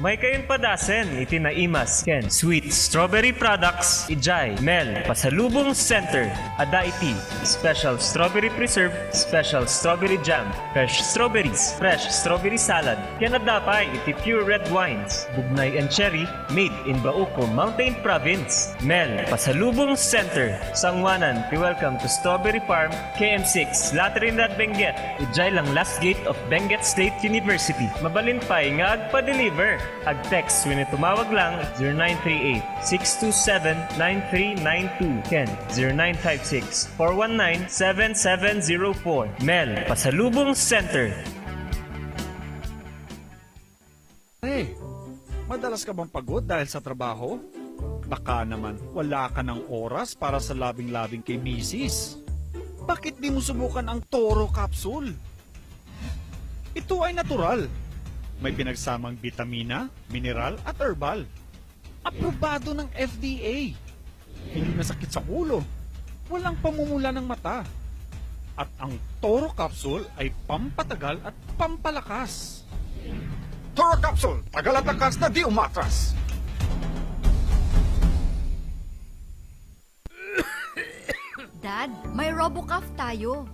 May kayon padasen, iti na imas, ken sweet strawberry products, ijay, Mel, Pasalubong Center, ada iti, special strawberry preserve, special strawberry jam, fresh strawberries, fresh strawberry salad, ken adapay iti pure red wines, bugnay and cherry, made in Bauco Mountain Province. Mel, Pasalubong Center, Sangwanan, welcome to Strawberry Farm, KM6, Latrinidad, Benguet, ijay lang last gate of Benguet State University. Mabalin pa'y nga agpa-deliver. Ag-text when tumawag lang 0938-627-9392. Ken 0956-419-7704. Mel, Pasalubong Center. Hey, madalas ka bang pagod dahil sa trabaho? Baka naman wala ka ng oras para sa labing-labing kay misis. Bakit di mo subukan ang Toro Capsule? Ito ay natural. May pinagsamang vitamina, mineral at herbal. Aprobado ng FDA. Hindi masakit sa ulo. Walang pamumula ng mata. At ang Toro Capsule ay pampatagal at pampalakas. Toro Capsule, tagal at takas na di umatras. Dad, may RoboCuff tayo.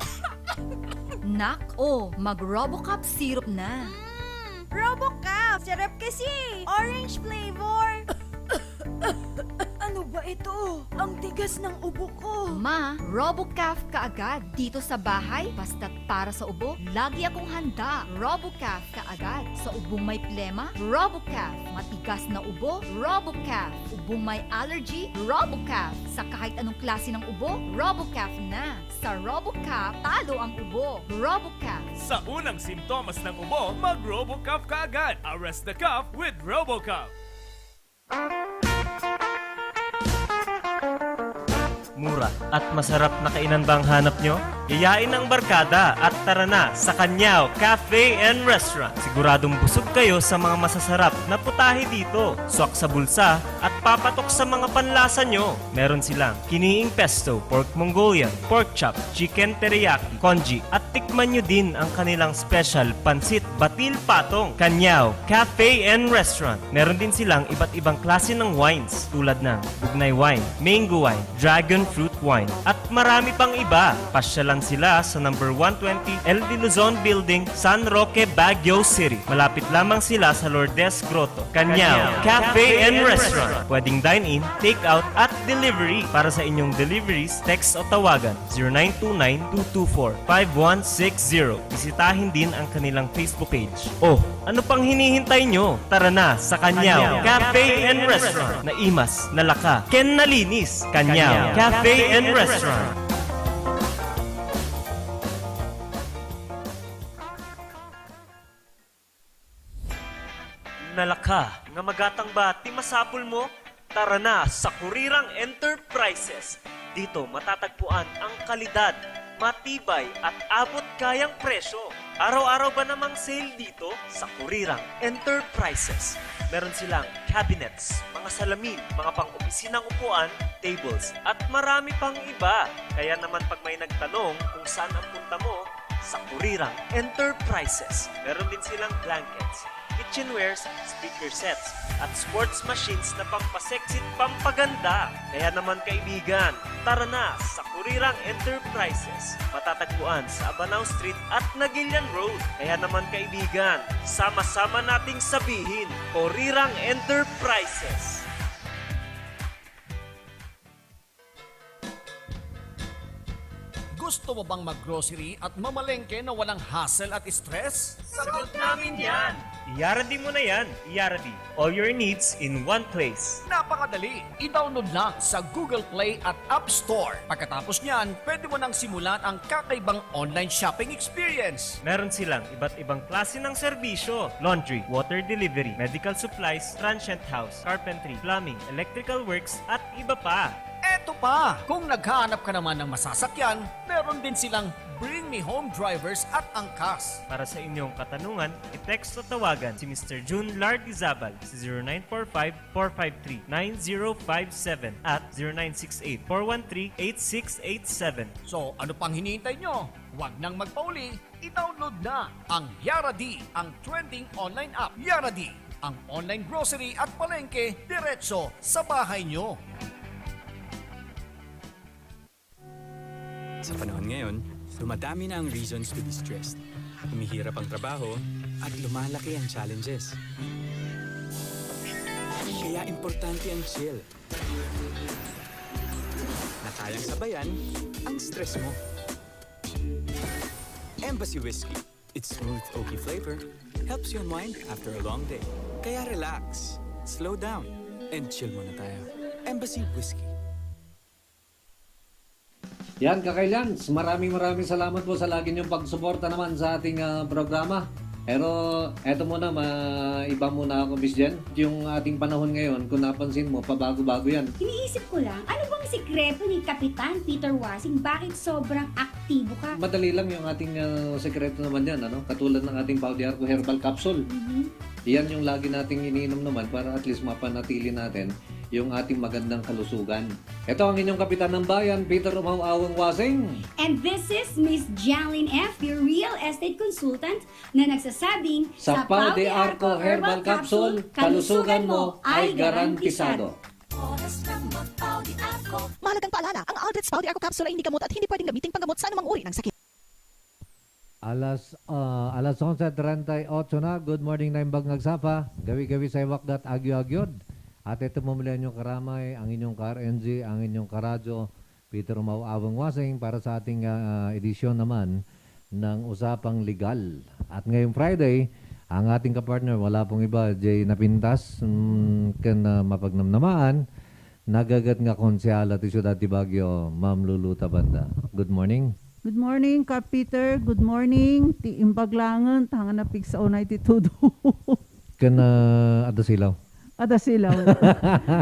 Nak, mag-RoboCuff syrup na. RoboCuff! Sarap kasi! Orange flavor! Ano ba ito? Ang tigas ng ubo ko. Ma, RoboCuff kaagad. Dito sa bahay, basta't para sa ubo, lagi akong handa. RoboCuff kaagad. Sa ubong may plema, RoboCuff. Matigas na ubo, RoboCuff. Ubong may allergy, RoboCuff. Sa kahit anong klase ng ubo, RoboCuff na. Sa RoboCuff, talo ang ubo. RoboCuff. Sa unang simptomas ng ubo, mag-RoboCuff ka agad. Arrest the cough with RoboCuff. Mura at masarap na kainan ba ang hanap nyo? Yayain ang barkada at tara na sa Kanyao Cafe and Restaurant. Siguradong busog kayo sa mga masasarap na putahe dito. Swak sa bulsa at papatok sa mga panlasa nyo. Meron silang kiniing pesto, pork Mongolian, pork chop, chicken teriyaki, congee at tikman nyo din ang kanilang special pansit batil patong. Kanyao Cafe and Restaurant. Meron din silang iba't ibang klase ng wines tulad ng bugnay wine, mango wine, dragon fruit wine at marami pang iba. Pasya lang sila sa number 120 El de Luzon Building, San Roque, Baguio City. Malapit lamang sila sa Lourdes Grotto. Kanyao Cafe and Restaurant. Pwedeng dine-in, take-out at delivery. Para sa inyong deliveries, text o tawagan 0929-224-5160. Bisitahin din ang kanilang Facebook page. Ano pang hinihintay nyo? Tara na sa Kanyao Cafe and Restaurant. Naimas, nalaka, ken nalinis. Kanyao Cafe and Restaurant. Nalaka, nga magatang ba ti masapul mo? Tara na sa Kurirang Enterprises. Dito matatagpuan ang kalidad, matibay at abot kayang presyo. Araw-araw ba namang sale dito sa Kurirang Enterprises? Meron silang cabinets, mga salamin, mga pang-opisinang upuan, tables, at marami pang iba. Kaya naman pag may nagtanong kung saan ang punta mo, sa Kurirang Enterprises. Meron din silang blankets, kitchenwares, speaker sets, at sports machines na pampasexy at pampaganda. Kaya naman kaibigan, tara na sa Kurirang Enterprises. Matatagpuan sa Abanao Street at Nagilian Road. Kaya naman kaibigan, sama-sama nating sabihin, Kurirang Enterprises. Gusto mo bang mag-grocery at mamalengke na walang hassle at stress? Sagot namin yan! Iyaradi mo na yan. Iyaradi. All your needs in one place. Napakadali! I-download lang sa Google Play at App Store. Pagkatapos niyan, pwede mo nang simulan ang kakaibang online shopping experience. Meron silang iba't ibang klase ng serbisyo. Laundry, water delivery, medical supplies, transient house, carpentry, plumbing, electrical works, at iba pa. Eto pa! Kung naghahanap ka naman ng masasakyan, meron din silang Bring Me Home drivers at angkas. Para sa inyong katanungan, i-text o tawagan si Mr. June Lardizabal sa 0945-453-9057 at 0968-413-8687. So ano pang hinihintay nyo? Huwag nang magpauli, i-download na ang Yaradi, ang trending online app. Yaradi, Ang online grocery at palengke diretso sa bahay nyo. Sa panahon ngayon, dumadami na ang reasons to be stressed. Humihirap ang trabaho at lumalaki ang challenges. Kaya importante ang chill. Na kayang sabayan ang stress mo. Embassy Whiskey. Its smooth, oaky flavor helps you unwind after a long day. Kaya relax, slow down, and chill muna tayo. Embassy Whiskey. Yan, Kakailans, maraming salamat po sa lagi niyong pagsuporta naman sa ating programa. Pero eto muna, iba muna ako, Miss Jen. Yung ating panahon ngayon, kung napansin mo, pabago-bago yan. Iniisip ko lang, ano bang sikreto ni Kapitan Peter Wasing? Bakit sobrang aktibo ka? Madali lang yung ating sekreto naman yan, ano? Katulad ng ating Pau de Arco Herbal Capsule. Yan yung lagi nating iniinom naman para at least mapanatili natin yung ating magandang kalusugan. Ito ang inyong kapitan ng bayan, Peter Umawawang Wasing. And this is Miss Janlyn F., your real estate consultant, na nagsasabing, Sa Pau de Arco Herbal Capsule, kalusugan mo ay garantisado. Mahalagang paalala, ang Aldrich Pau de Arco Capsule ay hindi gamot at hindi pwedeng gamitin panggamot sa anumang uri ng sakit. Alas 11:38 na. Good morning na imbag nagsafa. Gawi-gawi sa iwakdat agyo-agyod. At ito mumula inyong karamay, ang inyong ka-RNG, ang inyong karadyo, Peter Umawawang Wasing para sa ating edisyon naman ng Usapang Legal. At ngayong Friday, ang ating kapartner, wala pong iba, Jay Napintas, kan mapagnamnamaan, nagagat nga konsyala ti Ciudad de Baguio, Ma'am Lulu Tabanda. Good morning. Good morning, Kap Peter. Good morning. Ti imbaglangan, tangan na pigsa unay ti tudo. Kan adasilaw. Ada sila.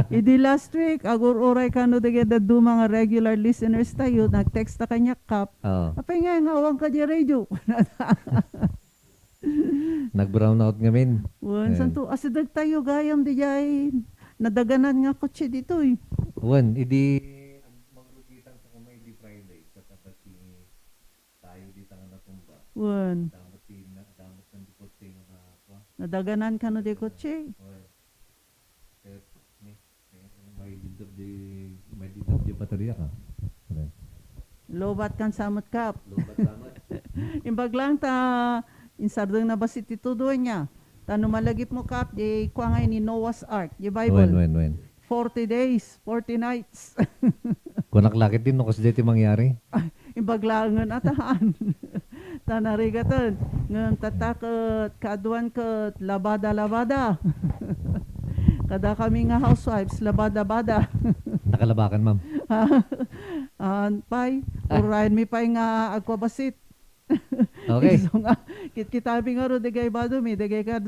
Idi last week, agur oray kano dageda do mga regular listeners tayo, nag-text ta kanya Kap. Apay nga, ngawang ka di radio. Nag-brown out ngamin. Wan, santo, asidag tayo gayam di jay. Nadaganan nga kotse dito eh. Wan, idi magrugitang sa kumay di Friday sa tapat tayo di tangan na tumba. Wan. Damot ng di kotse nga ako. Nadaganan ka no di kotse. May didap di baterya ka. Lobat kan samot Kap. Lobat samot. Imbag lang ta, insardeng na ba si titudo niya? Tano malagip mo Kap, di kwa ngay ni Noah's Ark, di Bible. When? 40 days, 40 nights. Kunaklakit din no kasi dito mangyari. Imbaglangan atahan. Tanarigatan. Ngan tatakot, kaduan kat, labada. Kada kami nga housewives, labada-bada. Nakalabakan, ma'am. Pay, urayan mi pay nga agwabasit. Okay. So nga, kitabi nga ro, degay bado mi, degay ka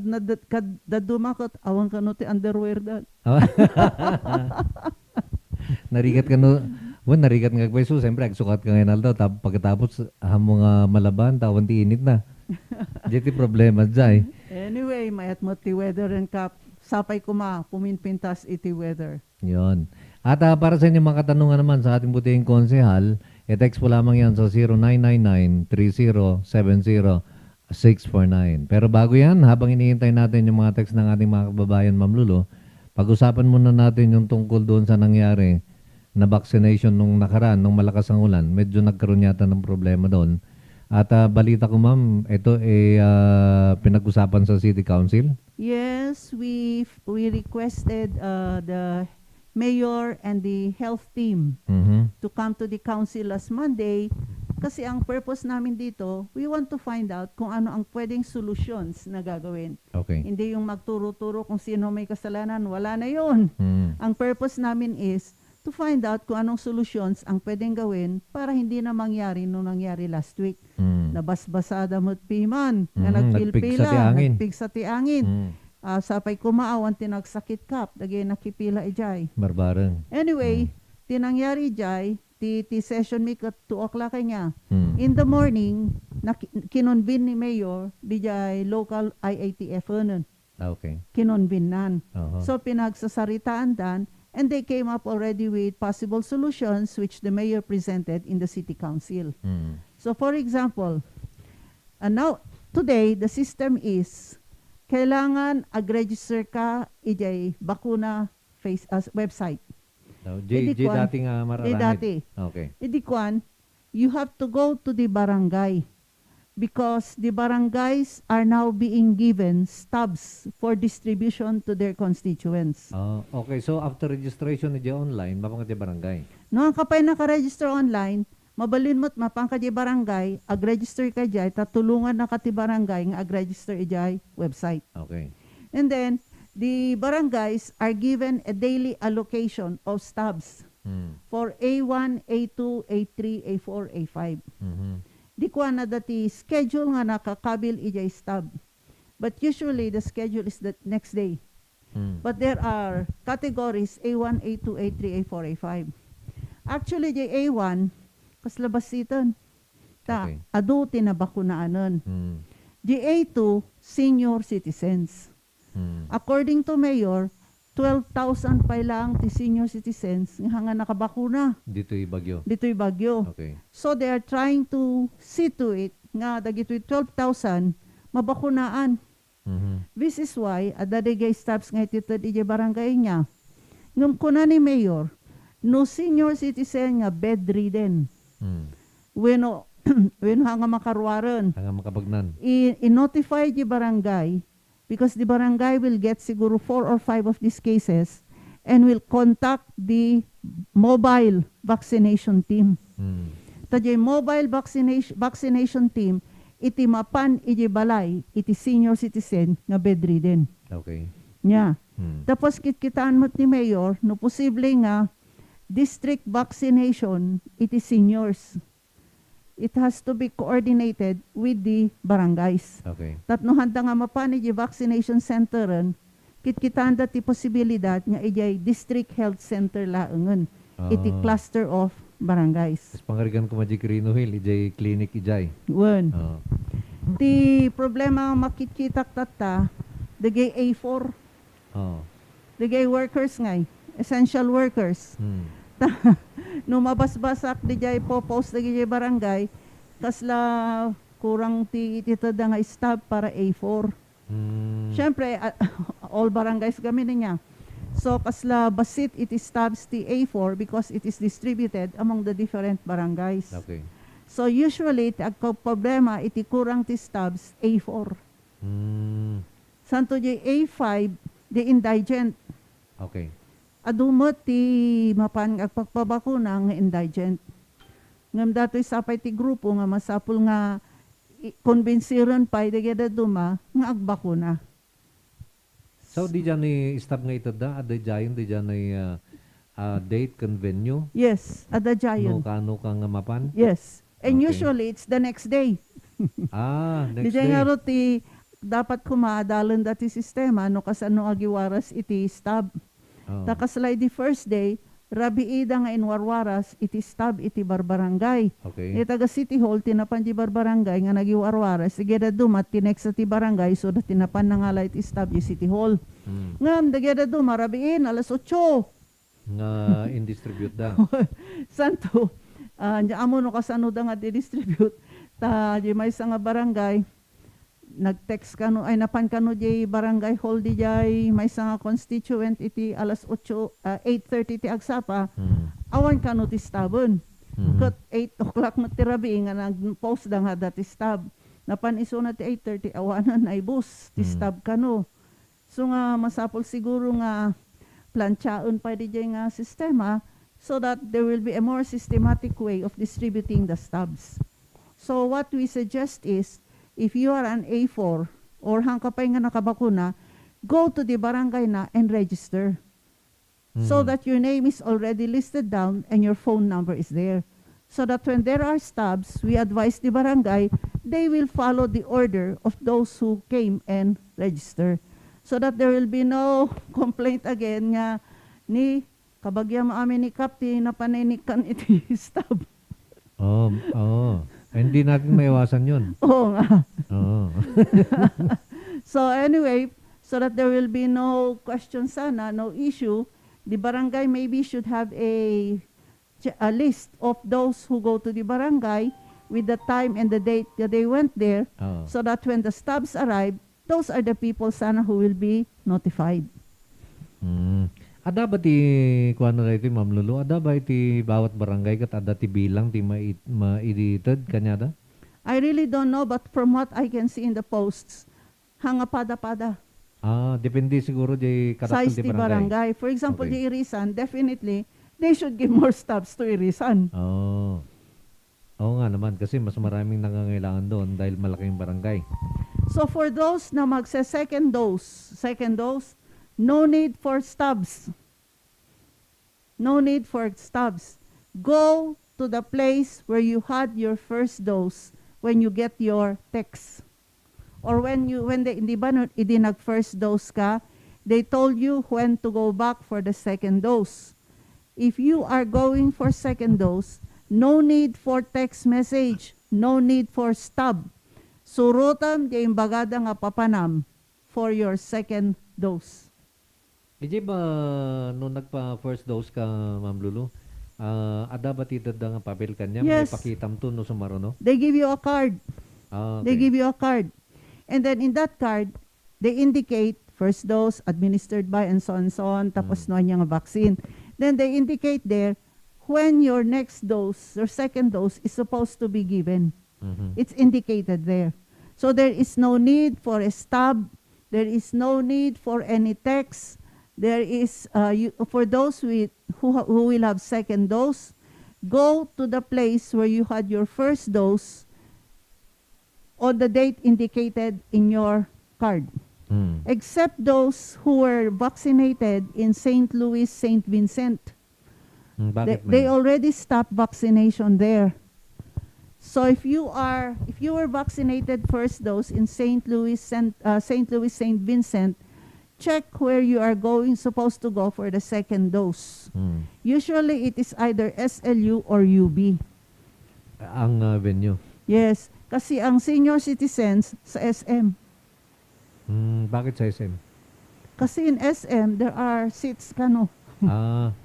dadumakot, awang ka no ti underwear dan. Narigat ka no, narigat nga kweso, siyempre, agsukat ka ngayon aldaw, pagkatapos, hamong malaban, tawan ti init na. Dito problema dyan. Anyway, mayat mo ti weather and Kap. Sapay kuma, puminpintas iti weather. Yon. At para sa inyong mga katanungan naman sa ating butihing konsehal, i-text po lamang yan sa 0999-3070-649. Pero bago yan, habang iniintay natin yung mga text ng ating mga kababayan, Ma'am Lulu, pag-usapan muna natin yung tungkol doon sa nangyari na vaccination nung nakaraan, nung malakas ang ulan. Medyo nagkaroon yata ng problema doon. At balita ko, ma'am, ito pinag-usapan sa City Council? Yes, we requested the mayor and the health team to come to the council last Monday kasi ang purpose namin dito, we want to find out kung ano ang pwedeng solutions na gagawin. Okay. Hindi yung magturo-turo kung sino may kasalanan, wala na yun. Ang purpose namin is to find out kung anong solutions ang pwedeng gawin para hindi na mangyari nung nangyari last week. Nabasbasada mo't piman, na nagpilpila, nagpig sa tiangin. Sapay kumaawan, tinagsakit Kap, dagay nakipila ijay. Barbaran. Anyway, tinangyari ijay, ti session mi kat 2 o'clock niya. In the morning, kinonvene ni Mayor, dijay local IATF nun. Okay. Kinonvene nan. Uh-huh. So pinagsasaritaan dan, and they came up already with possible solutions which the mayor presented in the city council. So for example, now today the system is kailangan ag-register ka ijay bakuna website. So, Idi J kwan- dati nga Di mararanid. dati. Okay. Idi kwan, you have to go to the barangay because the barangays are now being given stubs for distribution to their constituents. Okay, so after registration ni online, mapangkat barangay. No, ang kapay naka-register online, mabalin mo't mapangka di barangay, ag-register ka jay, tatulungan na ka ti barangay nga ag-register ijay website. Okay. And then, the barangays are given a daily allocation of stubs for A1, A2, A3, A4, A5. Di ko na dati schedule nga nakakabil ijay stub. But usually, the schedule is the next day. But there are categories A1, A2, A3, A4, A5. Actually, the A1, kaslabasitan. Okay. Aduti na bakunaanon. The A2, senior citizens. According to Mayor, 12,000 pa lang ti senior citizens nga nakabakuna. Dito'y Bagyo. Dito'y Bagyo. Okay. So they are trying to see to it nga dagito'y 12,000 mabakunaan. This is why adadigay steps nga ititad ije barangay niya. Ngam kuna ni Mayor, no senior citizen nga bedridden. When hanga makarwaran. Hanga makabagnan. I-notify di barangay because the barangay will get siguro 4 or 5 of these cases and will contact the mobile vaccination team. Tadjay mobile vaccination team iti mapan iti balay iti senior citizen nga bedridden. Okay. Nya. Tapos kitkitaan mo't ni Mayor no posible nga district vaccination iti seniors. It has to be coordinated with the barangays. Okay. Tatno handa nga mapan iti vaccination centeren, kitkitaan dati posibilidad nga iti district health center laengen. Iti cluster of barangays. Tapos pangarigan ko Magic Rino Hill, ijay clinic ijay. Wen. Ti problema makitkitak tata, dagay A4. Dagay workers ngay, essential workers. No mabasbasak di jay popost di jay barangay kasla kurang ti ititada nga stab para A4. Syempre all barangays gamin niya. So kasla basit iti stabs ti A4 because it is distributed among the different barangays. Okay. So usually ti agka-problema iti kurang ti stabs A4. Santo jay A5 the indigent. Okay. Adumot ti mapan agpagpabakuna nga indigent. Ngam dato'y sapay ti grupo nga masapul nga konbensiran pa idagada duma nga agbakuna. So di dyan ni stab nga ito da, ada dyan di dyan ni date kan venue? Yes, ada No dyan. kano kang mapan? Yes. And Okay. usually it's the next day. Next Di day. nga ro ti dapat kumaadalan dati sistema no kasano agiwaras iti stab. Takaslay di first day, rabi ida nga inwarwaras iti stab iti barbarangay. Okay. Taga City Hall, tinapan di barbarangay nga nagiwarwaras. Sige da dumat, tinex sa ti barangay, so da tinapan na nga iti stab di City Hall. Ngam, dageda duma, rabiin, alas 8. Nga in-distribute da. Santo, amo no kasano da nga di-distribute. Ta, di may sa nga barangay, nag-text kano ay napan kano jay barangay hall di jay may nga constituent iti alas 8:30 ti agsapa awan kano ti stabon ket 8 o'clock na ti rabi nga nag-post da nga dati stab napan iso na ti 8:30 awanan ay bus ti stab kano so nga masapol siguro nga plantsaon pa di jay nga sistema so that there will be a more systematic way of distributing the stabs. So what we suggest is if you are an A4 or hangkapay nga nakabakuna, go to the barangay na and register. So that your name is already listed down and your phone number is there. So that when there are stabs, we advise the barangay, they will follow the order of those who came and register. So that there will be no complaint again nga ni kabagyam amin ni Kapti na paninikan iti stab. Hindi natin maiwasan yun. Oo nga. So anyway, so that there will be no question sana, no issue, the barangay maybe should have a list of those who go to the barangay with the time and the date that they went there so that when the stabs arrive, those are the people sana who will be notified. Ada ba ti kuan na iti Ma'am Lulu? Ada ba iti bawat barangay kat ada ti bilang ti maedited kanyada? I really don't know, but from what I can see in the posts, hanga pada-pada. Depende siguro di karakter Size ti ti barangay. For example, Okay. di Irisan, definitely, they should give more stops to Irisan. Oo nga naman kasi mas maraming nangangailangan doon dahil malaking barangay. So for those na magse-second dose, no need for stubs. No need for stubs. Go to the place where you had your first dose when you get your text. Or when they, di ba, hindi nag-first dose ka, they told you when to go back for the second dose. If you are going for second dose, no need for text message, no need for stub. Surutam di imbagada nga papanam for your second dose. Iji ba nung nagpa-first dose ka, Ma'am Lulu, ada ba titad nga papel kanya? Yes. May pakitam to no sumaro, no? They give you a card. Okay. They give you a card. And then in that card, they indicate first dose administered by and so on, tapos no nga vaccine. Then they indicate there when your next dose, your second dose is supposed to be given. It's indicated there. So there is no need for a stub. There is no need for any text. There is, for those who will have second dose, go to the place where you had your first dose on the date indicated in your card. Except those who were vaccinated in St. Louis, St. Vincent. They already stopped vaccination there. So if you were vaccinated first dose in St. Louis, St. Vincent, check where you are supposed to go for the second dose. Usually it is either SLU or UB. Ang venue. Yes, kasi ang senior citizens sa SM. Bakit sa SM? Kasi in SM there are seats kano. Ah.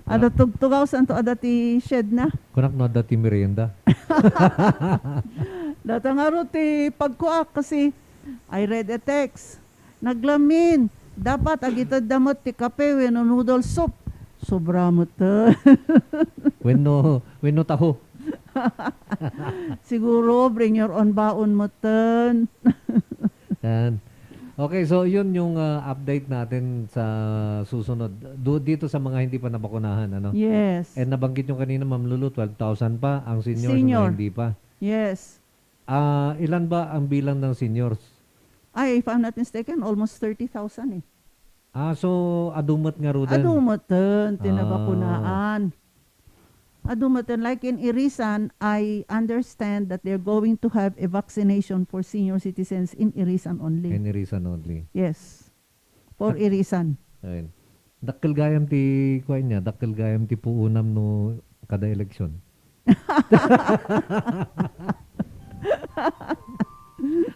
Ada tugtugaw santo ada ti shed na. Kunak no dati merienda. Data nga ro ti pagkuak kasi I read a text. Naglamin, dapat agitad damot ti kape wenno noodle soup. Sobra mo to. Wenno taho. Siguro bring your own baon mo ton. Yan. Okay, so yun yung update natin sa susunod. Dito sa mga hindi pa nabakunahan, ano? Yes. And nabanggit nyo kanina, Ma'am Lulu, 12,000 pa. Ang seniors Senior. na hindi pa. Yes. Ilan ba ang bilang ng seniors? Ay, if I'm not mistaken, almost 30,000 eh. So adumot nga ro din. Adumot ton, tinabakunaan. Adumot ton, like in Irisan, I understand that they're going to have a vaccination for senior citizens in Irisan only. In Irisan only. Yes. For Irisan. Ayun. Dakkel gayam ti kuan niya, dakkel gayam ti puunam no kada eleksyon.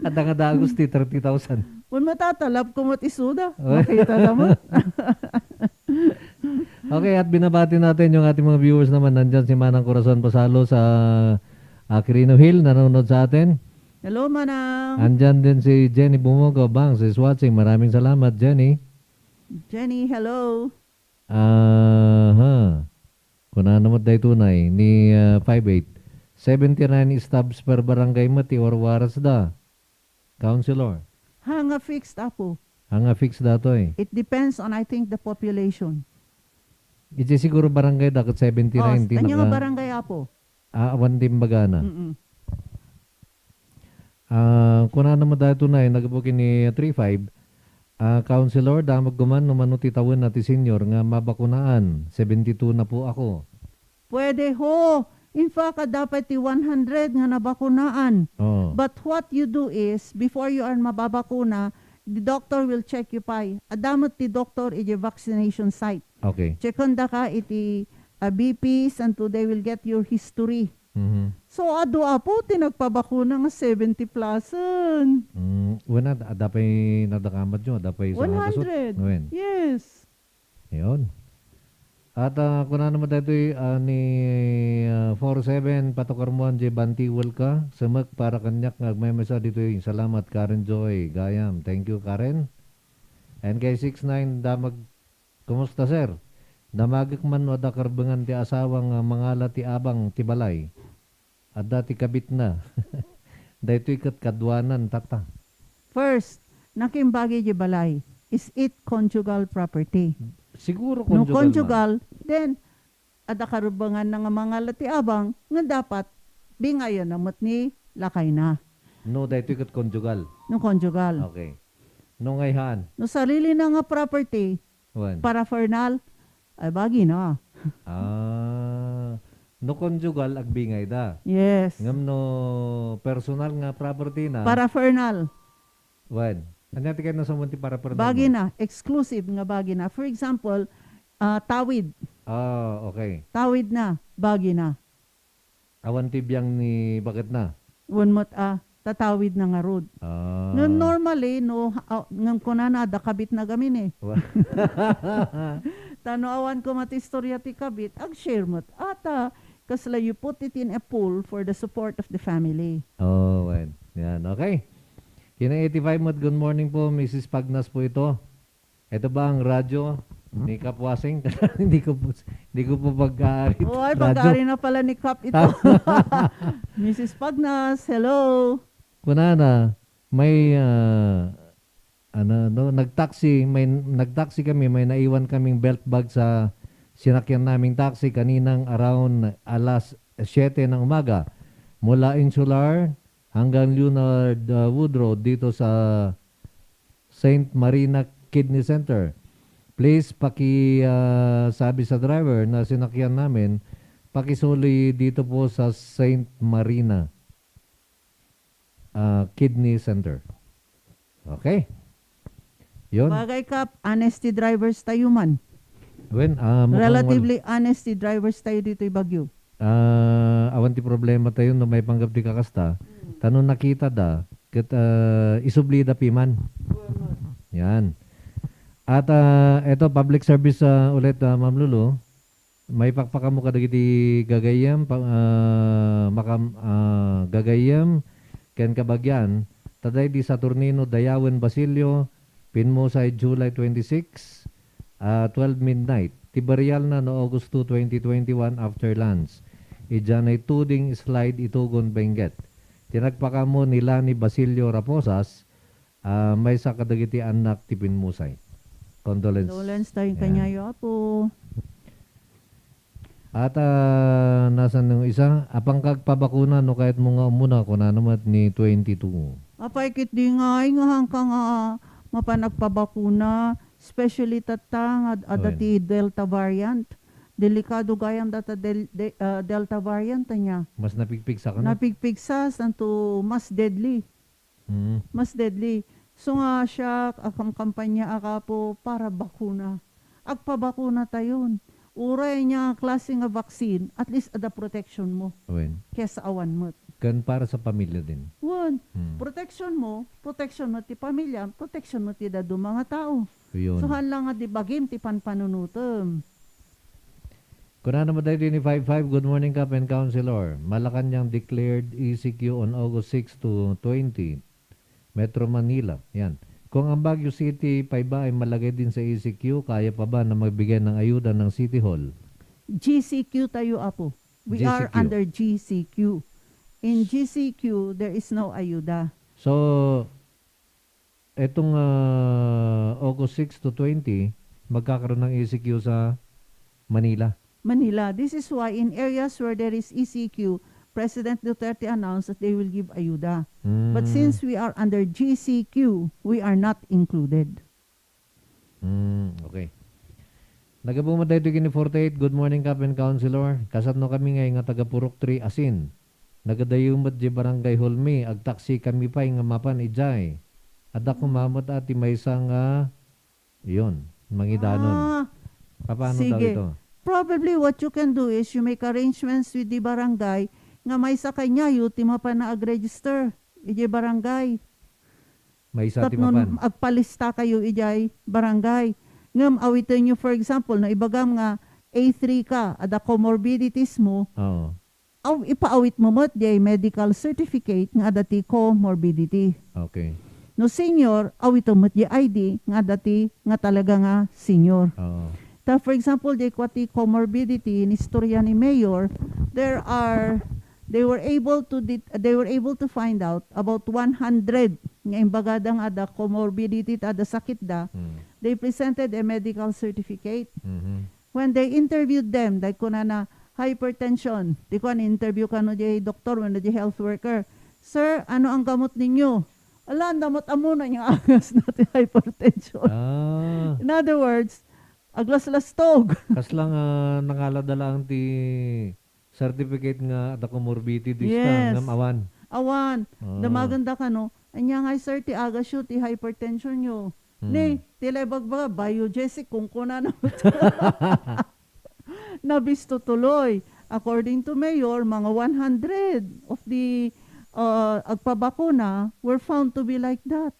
At nga dagos ti 30,000. Kung matatalab ko mo't isuda, makita naman. Okay, at binabati natin yung ating mga viewers naman. Nandyan si Manang Corazon Pasalo sa Quirino Hill, nanonood sa atin. Hello, Manang. Andyan din si Jenny Bumogo Bangs is watching. Maraming salamat, Jenny. Jenny, hello. Kunana mo day tunay ni 58. 79 stabs per barangay mati or waras da. Councilor. Hanga fixed apo. Hanga fixed dato eh. It depends on, I think, the population. Iti siguro barangay dakat 79. Kanya nga barangay apo. Awan din bagana. Kunana mo day tunay nagabukin ni 35. Councilor, damag guman numanuti tawin nati senior nga mabakunaan. 72 na po ako. Pwede ho. In fact, dapat ti 100 nga nabakunaan. Oh. But what you do is, before you are mababakuna, the doctor will check you pa. Adamot ti doctor iti vaccination site. Okay. Checkon da ka iti BPs and they will get your history. So, ado apo, tinagpabakuna nga 70 plusan. Wala, adapay nadakamat nyo, adapay sa mga kasot. 100. Yes. Yun. At kung ano naman dito ni 47 patokarmuan J. Bantiwal ka. Sumak para kanyak may mesa dito yung salamat Karen Joy Gayam. Thank you Karen. And kay 69 damag kumusta sir? Damagik man wada karbangan ti asawang mangala ti abang ti balay. At dati kabit na. Dahito ikat kadwanan tata. First, nakimbagi di balay. Is it conjugal property? Siguro No conjugal. conjugal, then ada karubangan ng mga lati abang nga dapat bingayon namot ni lakay na. No, dahito ikat conjugal. No conjugal. Okay. No ngayhan. No sarili na nga property, Wan. paraphernal, ay bagi na. No conjugal agbingay da. Yes. Ngam no personal nga property na. Paraphernal. Wan. Anya ti kayo na sa munti para personal. Bagi na. Exclusive nga bagi na. For example, tawid. Okay. Tawid na. Bagi na. Awan tibiyang ni bakit na? Unmot tatawid na nga road. No, normally, ngam ko na kabit na gamin eh. Tanoawan ko matistorya ti kabit, ag-share mo't. Kasla you put it in a pool for the support of the family. Wan. Yan, okay. Kina 85 mo't good morning po, Mrs. Pagnas po ito. Ito ba ang radyo ni Kapwasing? hindi ko po pag-aari. Ay, pag-aari na pala ni Kap ito. Mrs. Pagnas, hello. Kunana, may nagtaxi kami, may naiwan kaming belt bag sa sinakyan naming taxi kaninang around alas 7 ng umaga mula Insular hanggang Leonard Wood Road dito sa St. Marina Kidney Center. Please sabi sa driver na sinakyan namin, pakisuli dito po sa St. Marina Kidney Center. Okay? Yun. Bagay Kap, honesty drivers tayo man. Relatively honesty drivers tayo dito i Bagyo. Awan ti problema tayo no may panggap di kakasta. Tanong nakita da, isubli da piman. Yan. At ito, public service ulit, Ma'am Lulu. May pakpaka mo kadagiti gagayam, gagayam, ken kabagyan. Taday di Saturnino Dayawen Basilio, Pinmusay July 26, 12 midnight. Tibarial na no August 2, 2021 after lunch. Ijanay tuding slide itugon Benguet. Tinagpaka mo nila ni Basilio Raposas, may sa kadagiti anak ti Pinmusay. Condolence tayong kanyayo po. At nasan ng isa? Apang kagpabakuna no kahit mga umuna ko na naman ni 22. Apay kit di nga hangkang mapanagpabakuna, especially tatang adati Delta variant. Delikado gayam data Delta variant niya. Mas napigpig sa kano? Napigpig sa santo mas deadly. Mas deadly. So nga siya, akang kampanya po para bakuna. Agpabakuna tayon. Uray niya klase nga vaccine, at least ada protection mo. Kesa awan mo. Kan para sa pamilya din. Protection mo ti pamilya, protection mo ti dado mga tao. Yun. So lang nga di bagim ti panpanunutom. Kung ano mo tayo ni 55, good morning Kap and Councilor. Malacanang declared ECQ on August 6 to 20. Metro Manila. Yan. Kung ang Baguio City pa iba ay malagay din sa ECQ, kaya pa ba na magbigay ng ayuda ng City Hall? GCQ tayo apo. We are under GCQ. In GCQ, there is no ayuda. So, etong August 6 to 20, magkakaroon ng ECQ sa Manila. Manila. This is why in areas where there is ECQ, President Duterte announced that they will give ayuda. But since we are under GCQ, we are not included. Okay. Nagabong mo tayo ni 48. Good morning, Captain Councilor. Kasatno kami ngay nga taga Purok 3 Asin. Nagadayumat di barangay Holmi. Agtaksi kami pa nga mapan ijay. Ada kumamot ati may isang yun, mangidanon. Paano daw ito? Probably what you can do is you make arrangements with the barangay nga may sa kanya ti mapan na ag-register. Ijay barangay. May isa ti mapan. Agpalista kayo ijay barangay. Ngam awitin nyo for example na ibagam nga A3 ka, ada comorbidities mo, Oo. ipaawit mo mo't di medical certificate nga dati comorbidity. Okay. No senior, awit mo di ID nga dati nga talaga nga senior. Oo. For example, di kwati comorbidity ni istorya ni Mayor, they were able to find out about 100 nga imbagada nga ada comorbidity ada sakit da. They presented a medical certificate. When they interviewed them, like kuna na hypertension, di ko interview ka no di doktor, no di health worker. Sir, ano ang gamot ninyo? Ala, damot amo na yung agas natin hypertension. In other words, aglas-lastog. Kas lang nangaladala ang ti certificate nga da comorbidity Yes. ngam awan. Awan. Damaganda ka no. Anya nga sir, ti agas yun, ti hypertension nyo. Ni, tilebag ba, biogesic, kung kuna na nabisto tuloy. According to Mayor, mga 100 of the agpabakuna were found to be like that.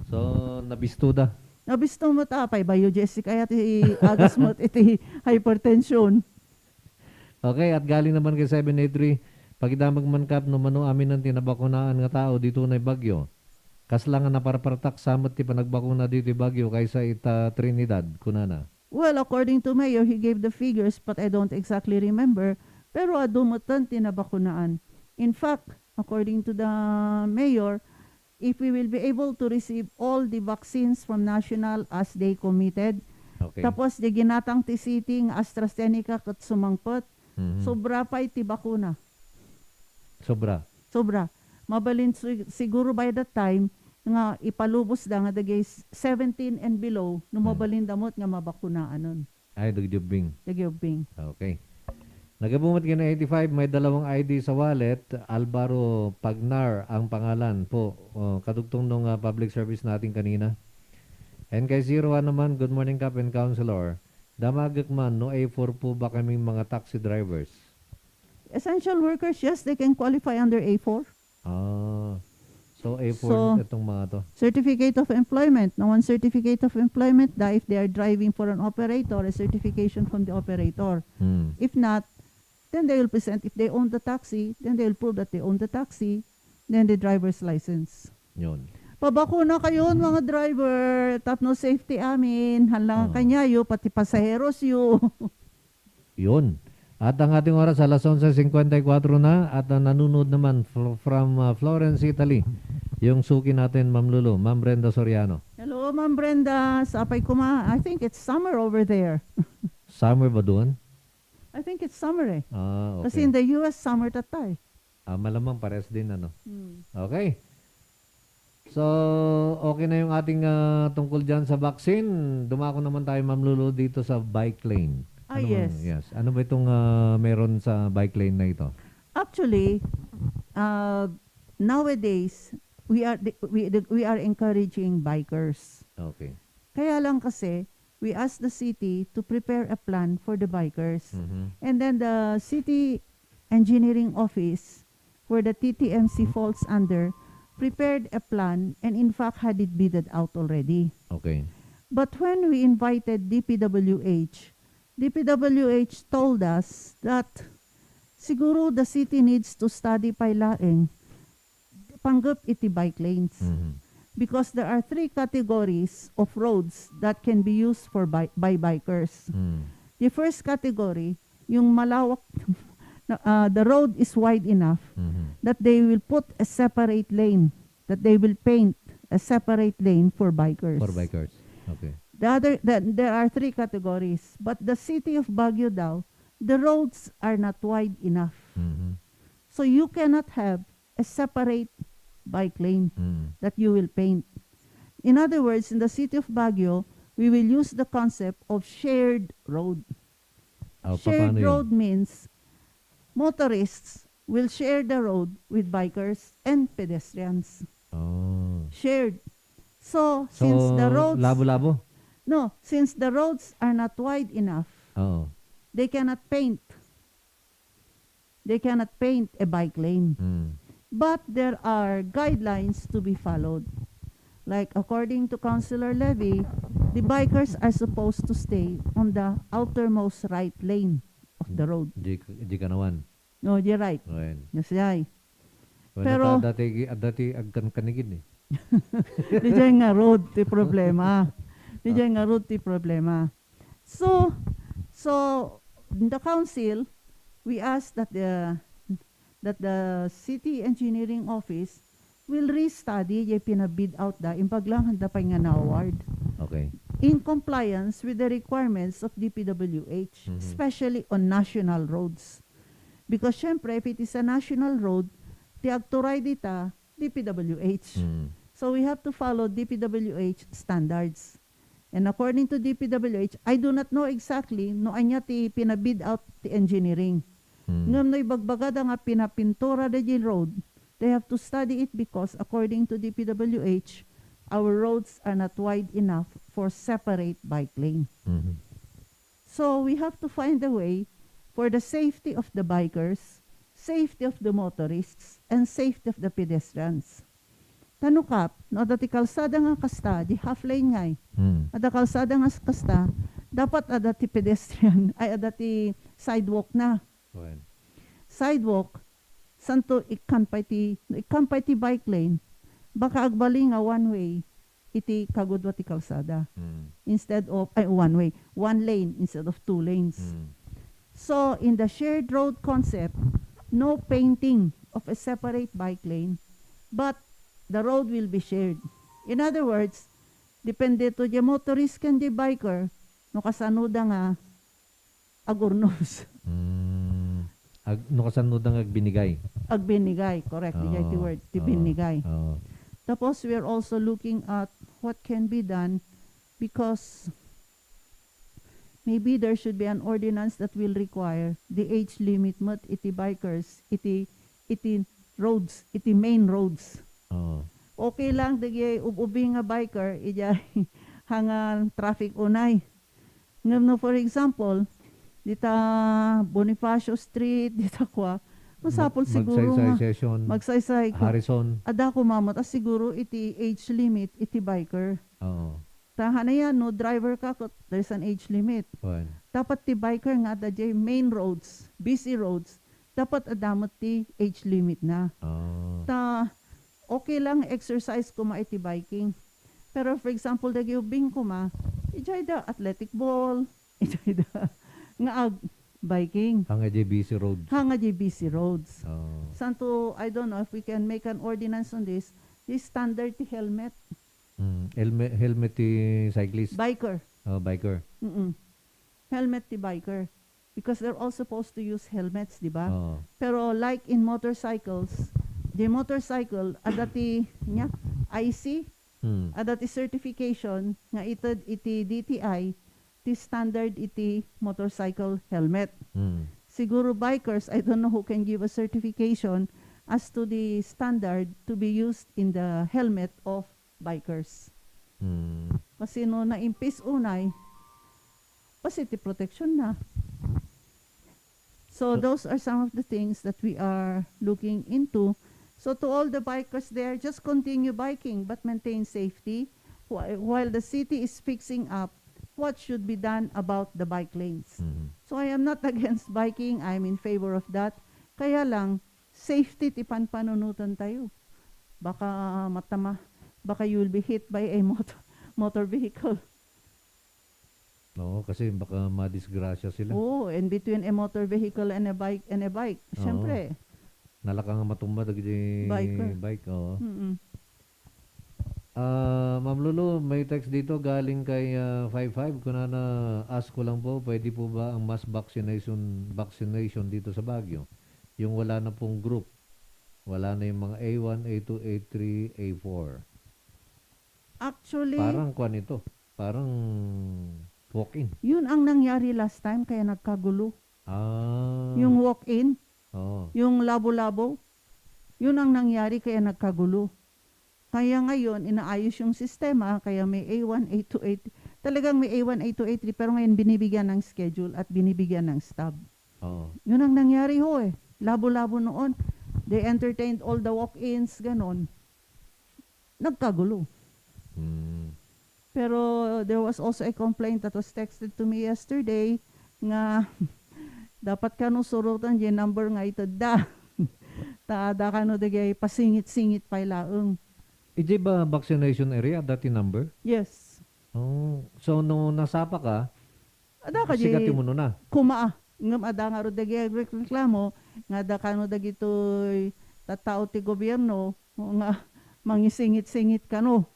So, nabisto da. Nabisto mo tapay, biogesic, kaya ti agas mo iti hypertension. Okay, at galing naman kay 783, pagidamag man kap no mano amin ang tinabakunaan nga tao dito na Bagyo. Kas lang nga naparpartak samot ti panagbakuna dito Bagyo kaysa ita Trinidad kunana. Well, according to Mayor, he gave the figures but I don't exactly remember. Pero adumutan tinabakunaan. In fact, according to the Mayor, if we will be able to receive all the vaccines from national as they committed, tapos di ginatang ti City nga AstraZeneca kat sumangpot, sobra pa iti bakuna. Sobra. Mabalin siguro by that time nga ipalubos da nga dagay 17 and below no mabalin damot nga mabakunaan nun. Ay, dagyubing. Okay. Nagabumot ka na 85, may dalawang ID sa wallet. Alvaro Pagnar ang pangalan po. Kadugtong nung public service natin kanina. And kay 01 naman, good morning Cap and Counselor. Damagak man, no A4 po ba kaming mga taxi drivers? Essential workers, yes, they can qualify under A4. So A4 itong mga to. Certificate of employment. No one certificate of employment da if they are driving for an operator, a certification from the operator. If not, then they will present, if they own the taxi, then they will prove that they own the taxi, then the driver's license. Yun. Pabakuna kayo mga driver, tapno safety amin, halang kanya yo, pati pasaheros yo. Yun. At ang ating oras alas 11:54 na at nanunod naman from Florence, Italy. Yung suki natin, Ma'am Lulu, Ma'am Brenda Soriano. Hello, Ma'am Brenda. Sapay kuma. I think it's summer over there. Summer ba doon? I think it's summer eh. Okay. Kasi in the US, summer tatay. Malamang pares din ano. Okay. So, okay na yung ating tungkol dyan sa vaccine. Dumako naman tayo, Ma'am Lulu, dito sa bike lane. Yes. Ano ba itong meron sa bike lane na ito? Actually, nowadays, we are encouraging bikers. Okay. Kaya lang kasi, we asked the city to prepare a plan for the bikers. And then the city engineering office, where the TTMC falls under, prepared a plan and in fact had it bidded out already. Okay. But when we invited DPWH told us that siguro the city needs to study pailaeng panggap iti bike lanes. Because there are 3 categories of roads that can be used for by bikers. The first category, yung malawak, the road is wide enough that they will put a separate lane, that they will paint a separate lane for bikers. For bikers, okay. There are 3 categories, but the city of Baguio daw, the roads are not wide enough. So you cannot have a separate bike lane that you will paint. In other words, in the city of Baguio, we will use the concept of shared road. Shared road means motorists will share the road with bikers and pedestrians. Shared. So since the roads labo-labo? No, since the roads are not wide enough, they cannot paint a bike lane. But there are guidelines to be followed. Like according to Councilor Levy, the bikers are supposed to stay on the outermost right lane of the road. Di kanawan. No, di right. Wen. Yes, yay. Pero Pero- dati agkan kanigin eh. Di dyan nga road ti problema. Di dyan nga road ti problema. So in the council, we asked that the city engineering office will restudy yung pinabid out da impaglang handa pa nga na award Okay. in compliance with the requirements of DPWH, especially on national roads. Because syempre, if it is a national road, ti agturay dita DPWH. So we have to follow DPWH standards. And according to DPWH, I do not know exactly no anya ti pinabid out ti engineering. Ngam no ibagbagada nga pinapintura da di road, they have to study it because according to DPWH, our roads are not wide enough for separate bike lane. So we have to find a way for the safety of the bikers, safety of the motorists, and safety of the pedestrians. Tanukap, no, dati kalsada nga kasta, di half lane nga eh. Ada kalsada nga kasta, dapat ada ti pedestrian, ay ada ti sidewalk na. Wen. Sidewalk, santo ikampay ti bike lane, baka agbali nga one way, iti kagudwa ti kalsada. Instead of, one way, one lane instead of two lanes. So, in the shared road concept, no painting of a separate bike lane, but the road will be shared. In other words, depende to the motorist can the biker, no kasanuda nga agurnos. No kasanudang agbinigay. Agbinigay, correct. The word, ti binigay. Tapos, we are also looking at what can be done because maybe there should be an ordinance that will require the age limit mat iti bikers, iti roads, iti main roads. Okay lang, dagi ubi nga biker, ijay hangan traffic unay. Ngam no, for example, dita Bonifacio Street, dita kwa, masapol siguro nga. Magsaysay session. Magsaysay ko. Harrison. Ada ko mamot, siguro iti age limit, iti biker. Oo. Tahan na yan, no, driver ka, there's an age limit. Wen. Dapat ti biker nga, dadya main roads, busy roads, dapat adamot ti age limit na. Okay lang exercise ko iti biking. Pero for example, dagi ubing ko ijay da athletic ball, ijay da nga biking. Hanga JBC roads. Hanga JBC roads. Santo, I don't know if we can make an ordinance on this. This standard ti helmet. Helmet ti cyclist. Biker. Biker. Helmet ti biker. Because they're all supposed to use helmets, di ba? Pero like in motorcycles, the motorcycle, adati niya, IC, adati certification, nga iti DTI, ti standard iti motorcycle helmet. Siguro bikers, I don't know who can give a certification as to the standard to be used in the helmet of bikers. Kasi no na-impis unay, pasiti protection na. So those are some of the things that we are looking into. So to all the bikers there, just continue biking but maintain safety while the city is fixing up what should be done about the bike lanes. So I am not against biking, I'm in favor of that. Kaya lang, safety ti panunutan tayo. Baka baka you will be hit by a motor vehicle. Oo, kasi baka madisgrasya sila. Oh, and between a motor vehicle and a bike, syempre. Nalaka nga matumba dagiti bike. Oo. Ma'am Lulu, may text dito galing kay 55. Kung ask ko lang po, pwede po ba ang mass vaccination dito sa Baguio? Yung wala na pong group. Wala na yung mga A1, A2, A3, A4. Actually, parang kwan ito. Parang walk-in. Yun ang nangyari last time kaya nagkagulo. Yung walk-in, yung labo-labo, yun ang nangyari kaya nagkagulo. Kaya ngayon, inaayos yung sistema, kaya may A1, A2, A3. Talagang may A1, A2, A3, pero ngayon binibigyan ng schedule at binibigyan ng stub. Yun ang nangyari ho eh. Labo-labo noon. They entertained all the walk-ins, ganon. Nagkagulo. Pero there was also a complaint that was texted to me yesterday nga dapat ka no surutan yung number nga ito da. Taada ka no dagay pasingit-singit pa ilaang. Ije ba vaccination area dati number? Yes. Oh, so no nasapa ka, Ada ka sigati mo no na. kumaa. Ngam ada nga ro dagay reklamo nga da ka no dagitoy tatao ti gobyerno nga mangisingit-singit ka no.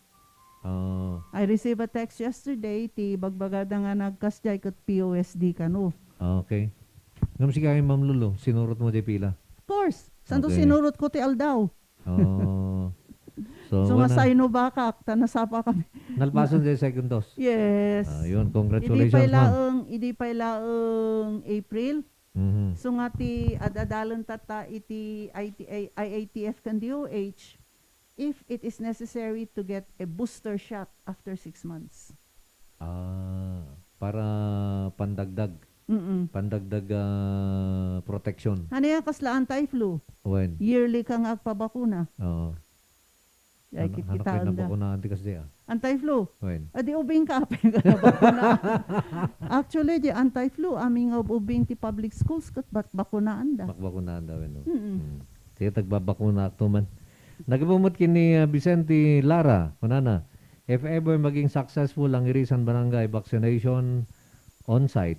I received a text yesterday ti bagbagada nga nagkasjay ket POSD ka no. Okay. Ngam si kay Ma'am Lulu, sinurot mo di pila. Of course. Santo Okay. sinurot ko ti Aldaw. Oh. So, So nga sayno bakak tanasapa kami. nalpasan di second dose. Yes. Yun, congratulations ma'am. Idi pa ilaang April. Mhm. So nga ti adadalan tata iti IATF kan DOH if it is necessary to get a booster shot after 6 months. Para pandagdag. Mm-mm. Pandagdag protection. Ano yan kasla anti-flu? When? Yearly kang agpabakuna. Oo. Ay, Hanap kita kayo na anda. bakunahan ti kasi Anti-flu? When? Adi ubing ka pa yung bakuna. Actually, di anti-flu, aming ubing ti public schools kat bakunaan da. Bakbakunahan daw. No? Mm-mm. Sige, tagbabakuna ako man. Nagabumot kini Vicente Lara, kunana, if ever maging successful ang Irisan Barangay vaccination on-site,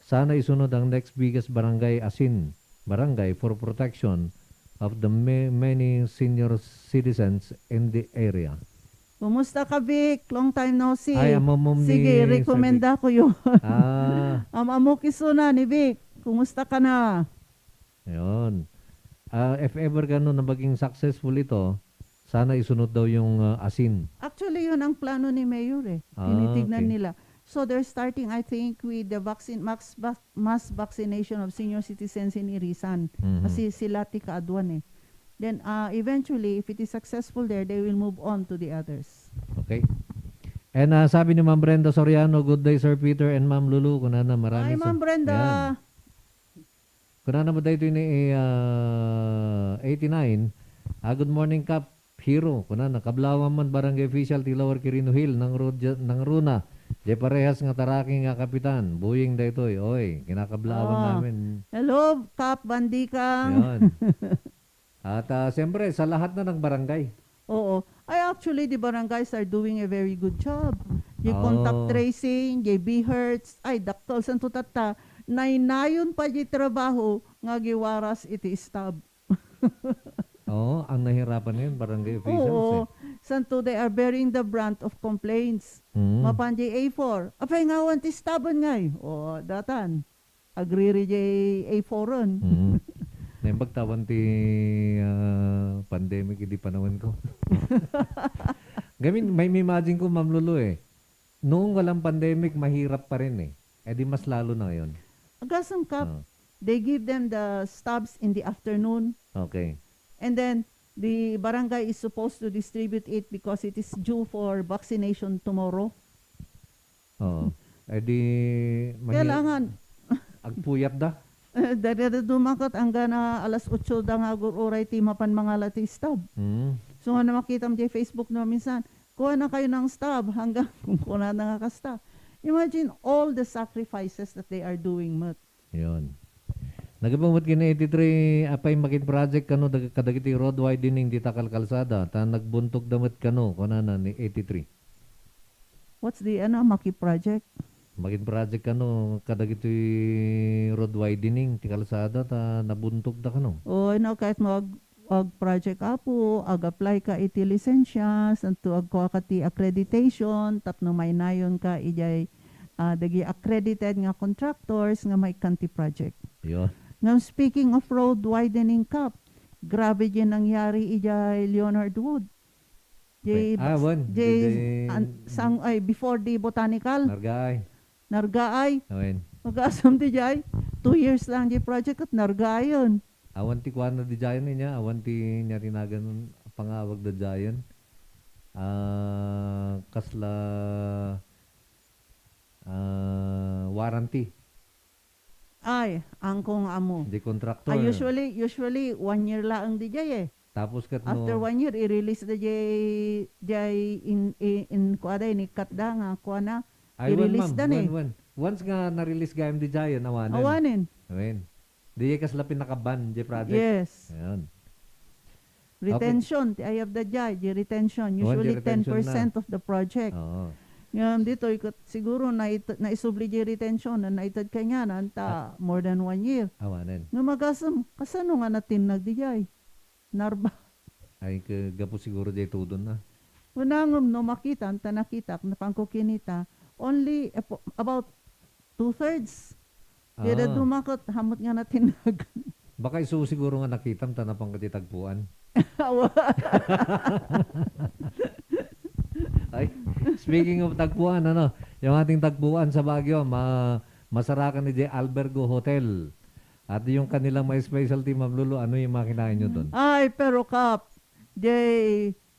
sana isunod ang next biggest barangay asin barangay for protection of the many senior citizens in the area. Kumusta ka, Vic? Long time no see. Ay, amamom ni Sige, rekomenda ko yun. Ah, Amo kisuna ni Vic. Kumusta ka na? ayun. If ever gano'n na maging successful ito, sana isunod daw yung asin. Actually, yun ang plano ni Mayor eh. Ah, Tinitignan okay. nila. So they're starting, I think, with the mass vaccination of senior citizens in Irisan. Mhm. Kasi sila ti kaadwan eh. Then eventually, if it is successful there, they will move on to the others. Okay. And sabi ni Ma'am Brenda Soriano, good day Sir Peter and Ma'am Lulu. Kunana Hi, marami Ma'am Brenda. Yan. Kunana mo dito ni 89. Good morning Kap Hero. Kunana kablawan man barangay official ti Lower Quirino Hill ng Runa. Di parehas nga taraki nga kapitan. Buying daytoy. Oy, kinakablawan namin. Hello, Kap Bandikang. Yan. At siyempre sa lahat na ng barangay. Oo. Actually, the barangays are doing a very good job. Yung Oh. contact tracing, yung Hertz, daktal san tutata, nayon pa yung trabaho, nga giwaras iti stab. Oo, ang nahirapan ngayon barangay officials. Oo. Santo they are bearing the brunt of complaints. Mm. Mapanjay A4. Apay nga wan ti staban ngay. O, datan. Agree A4 ron. Mm. Naimbagtawan ti pandemic, hindi panahon ko. Gamin, may imagine ko, Ma'am Lulu noong walang pandemic, mahirap pa rin di mas lalo na ngayon. Agasang Kap, they give them the stabs in the afternoon. Okay. And then, the barangay is supposed to distribute it because it is due for vaccination tomorrow. Oo. Di, Kailangan. Agpuyat da. Dari dumakat ang gana alas 8 da nga oray ti mapan mga lati stab. Mm. So nga na makita mo di Facebook na minsan, kuha na kayo ng stab hanggang kung kuha na nga ka-stab. Imagine all the sacrifices that they are doing, Mat. Yun. Nagabamot kina 83 apay makin project kano kadagiti road widening di takal kalsada ta nagbuntog damat kano kunana ni 83. What's the Maki project? Makin project kano kadagiti road widening ti kalsada ta nabuntog da kano. O kahit mo ag project apo, ag-apply ka iti lisensya, santo ag kuha ka ti accreditation, tapno may nayon ka ijay dagi accredited nga contractors nga may kanti project. Yun. Now, speaking of road widening Kap, grabe din nangyari ijay Leonard Wood. Before the botanical. Nargaay. Mag-asam di jay. 2 years lang di project at nargayon. Awan ti kuan na di jayan niya, awan ti niya tinagan pangawag da jayan. Kasla warranty. Ay, ang kong amo. Di contractor. Usually 1 year lang di jay Tapos kat no, After 1 year, i-release na jay in kuada ni katda nga kuana. ay I-release dan eh. Once nga na-release gayam di jayan, awanin. Awanin. Awen. Di kas lapin nakaban di project. Yes. Ayun. Retention, I have the judge, retention. Usually retention 10% of the project. Oo. Ngayon dito, siguro naisubli yung retention na naitad kanya na anta more than 1 year. Awanin. Nga magasam, kasano nga natin nagdijay? Narba. Ay gapo siguro di tudon na. Unangom no makita, anta nakita, napangkukinita, only about 2/3. Dida dumakot, hamot nga natin Baka isu siguro nga nakitam tanapang katitagpuan. Ay, speaking of tagpuan, ano, yung ating tagpuan sa Baguio, masarakan ni J. Albergo Hotel. At yung kanilang may specialty, Ma'am Lulu, ano yung makinain nyo doon? Ay, pero Kap, J.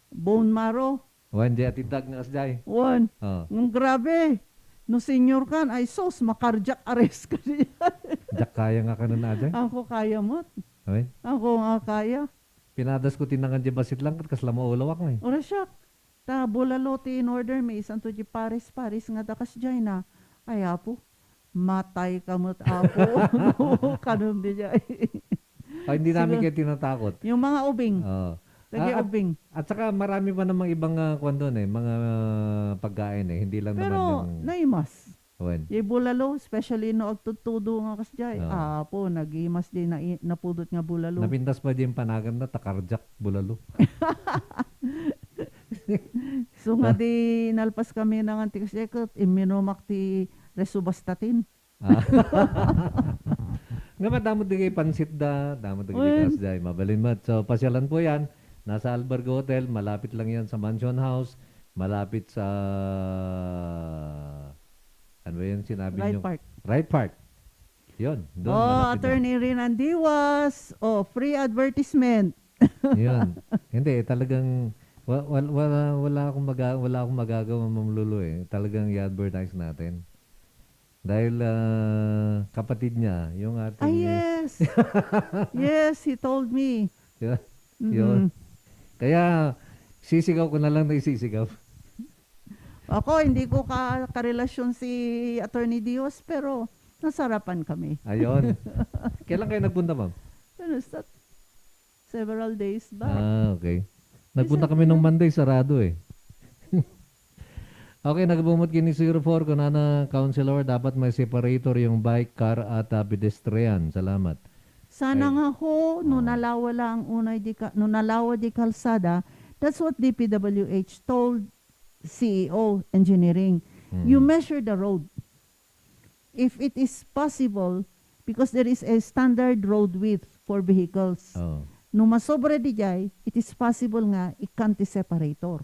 Bone marrow. Wan, J. Atidag na kasjay. Wan. Oh. Ng grabe. No senior kan, ay sos, makardiac arrest ka niya. Jak kaya nga ka na na, Ako kaya mo. Okay. Ako nga kaya. Pinadas ko tinangan di basit lang kat kasla mo ulawak na eh. Ora siya. Ta bulalote in order may isang to di pares nga dakas jay na. Ay apo. Matay ka mo't apo. Kanom di jay. Ay, hindi namin kayo tinatakot. Yung mga ubing. Oo. Ubing. At saka marami pa namang ibang kwan doon eh, mga pagkain eh. Hindi lang pero, naman yung... naimas. When? Yung bulalo, especially no agtutudo nga kasjay. Apo, nagimas di na napudot nga bulalo. Napintas pa di yung panagan na takarjak bulalo. So nga di nalpas kami ng antikas-ekot, iminumak ti resubastatin. Nga madamot di kayo pansit da, damot di kayo kasjay, mabalin mat. So pasyalan po yan, nasa Albergo Hotel, malapit lang yan sa Mansion House, malapit sa... Ano ba yun sinabi Right nyo? Park. Right Park. Yun. Doon, Attorney Rinan Diwas. Free advertisement. Yun. Hindi, talagang wala akong magagawa, Ma'am Lulu eh. Talagang i-advertise natin. Dahil kapatid niya, yung ating... yes. Yes, he told me. Yun. Yun. Kaya, sisigaw ko na lang na isisigaw. Ako, hindi ko karelasyon si Attorney Dios, pero nasarapan kami. Ayun. Kailan kayo nagpunta, Ma'am? Several days back. Okay. Nagpunta kami nung Monday, sarado eh. Okay, nagbumot kini 04 kung na counselor, dapat may separator yung bike, car at pedestrian. Salamat. Sana nga ho, no nalawa lang unay no nalawa di kalsada, that's what DPWH told CEO Engineering. You measure the road. If it is possible, because there is a standard road width for vehicles. No masobra di jay, it is possible nga ikanti separator.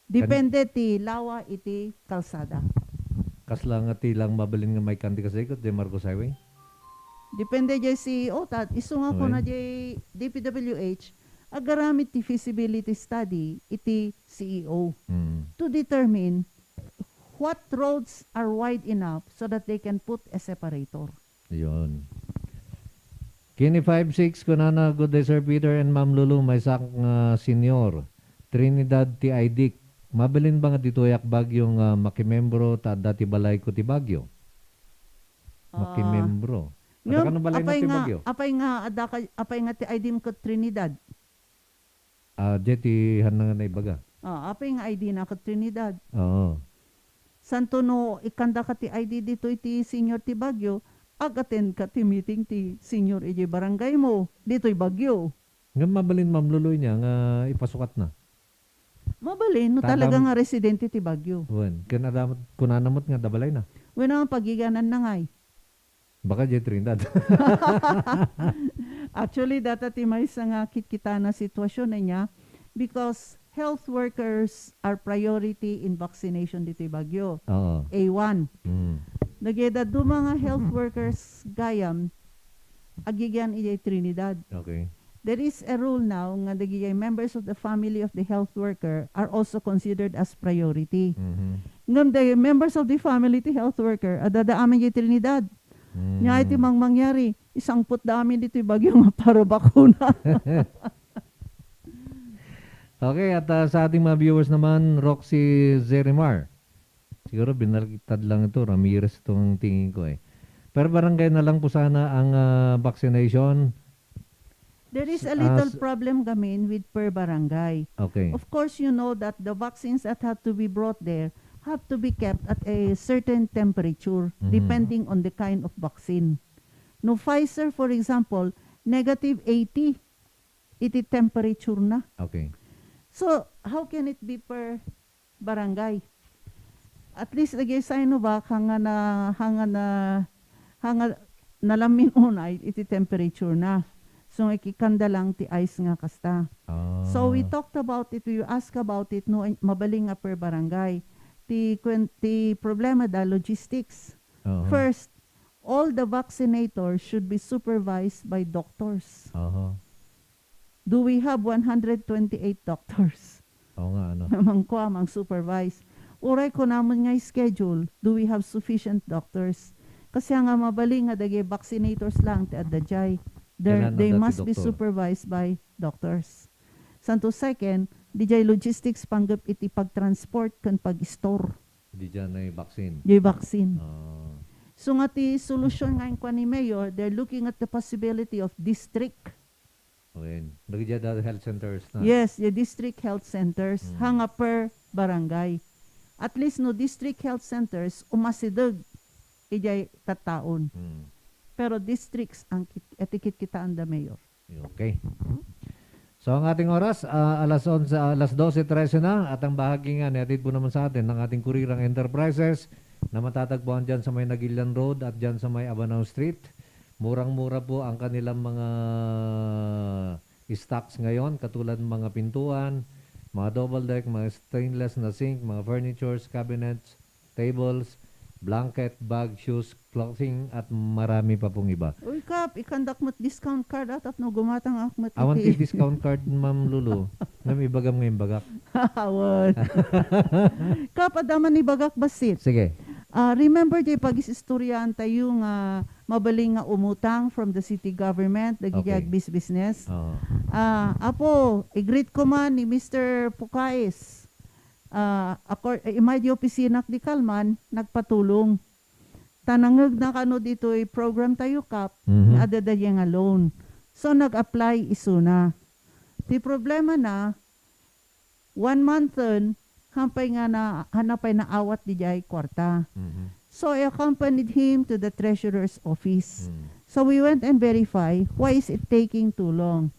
Depende ti lawa iti kalsada. Kasla nga tilang mabalin nga may kanti kasi ikot di Marcos Highway? Depende jay CEO, tat iso nga ko na jay DPWH, agaramit ti feasibility study iti CEO to determine what roads are wide enough so that they can put a separator. Yun. Kini 5-6 ko na good day Sir Peter and Ma'am Lulu, may senior. Trinidad ti Aidik. Mabilin ba nga dito yakbag yung makimembro ta dati balay ko ti Baguio? Makimembro. Ano balay na ti Baguio? Apay nga ti Aidim ko Trinidad. Jeti hanang na ibaga. Apay nga ID na ka Trinidad. Oo. Santo no ikanda ka ti ID dito iti senior ti Baguio, agaten ka ti meeting ti senior iti barangay mo, dito'y Baguio. Nga mabalin Ma'am Luloy niya nga ipasukat na. Mabalin, no talaga nga residente ti Baguio. Wen, kunanamot nga dabalay na. Wen ang pagiganan na ngay. Baka Jet Trinidad. Actually, data ti may nga kita na sitwasyon na niya because health workers are priority in vaccination dito Baguio. A1. Nageda do mga health workers gayam agigyan iti Trinidad. Okay. There is a rule now nga dagiti members of the family of the health worker are also considered as priority. Ngam the members of the family ti health worker adada amin iti Trinidad. Nya iti mangyari, isang put da amin dito Baguio nga para bakuna. Okay, at sa ating mga viewers naman, Roxy Zerimar. Siguro binaliktad lang ito, Ramirez itong tingin ko eh. Per barangay na lang po sana ang vaccination. There is a little problem gamin with per barangay. Okay. Of course, you know that the vaccines that have to be brought there have to be kept at a certain temperature depending on the kind of vaccine. No, Pfizer, for example, negative 80. Iti temperature na. Okay. So, how can it be per barangay? At least lagi Sinovac hanga nalamin unay iti temperature na. So, ikikanda lang ti ice nga kasta. So, we talked about it, we asked about it, no, mabaling nga per barangay. Ti problema da logistics. First, all the vaccinators should be supervised by doctors. Do we have 128 doctors? Oo nga, ano? Mang supervise. Uray ko naman nga schedule, do we have sufficient doctors? Kasi nga mabaling nga dagi vaccinators lang ti adajay. They must be supervised by doctors. Santo second, dijay logistics panggap iti pag-transport kan pag-store. Di dyan ay vaccine. Di vaccine. So nga ti solusyon nga yung ni Mayor, they're looking at the possibility of district. Okay. Nagdya da health centers na. Yes, the district health centers hanga per barangay. At least no district health centers umasideg ijay tataon. Pero districts ang etikit kita anda Mayor. Okay. So ang ating oras, alas 12:13 na at ang bahagi nga netid po naman sa atin ng ating Kurirang Enterprises na matatagpuan dyan sa may Nagilian Road at dyan sa may Abanao Street. Murang-mura po ang kanilang mga stocks ngayon katulad ng mga pintuan, mga double deck, mga stainless na sink, mga furnitures, cabinets, tables, blanket, bag, shoes, clothing at marami pa pong iba. Uy Kap, ikandak mo't discount card at no gumatang akmat iti. Awan ti discount card, Ma'am Lulu. Nam ibagam ngayon bagak. Awan. Kap, adaman ni bagak basit. Sige. Remember di pag-istoryahan tayo nga mabaling nga umutang from the city government, nagigag business. Apo, i-greet ko man ni Mr. Pukais. Imay di opisinak di Kalman, nagpatulong. Tanangag na kano dito program tayo Kap, na adadaya nga loan. So nag-apply isuna. Di problema na, 1 month hampay nga na hanapay na awat di jay kwarta. So I accompanied him to the treasurer's office. So we went and verify why is it taking too long.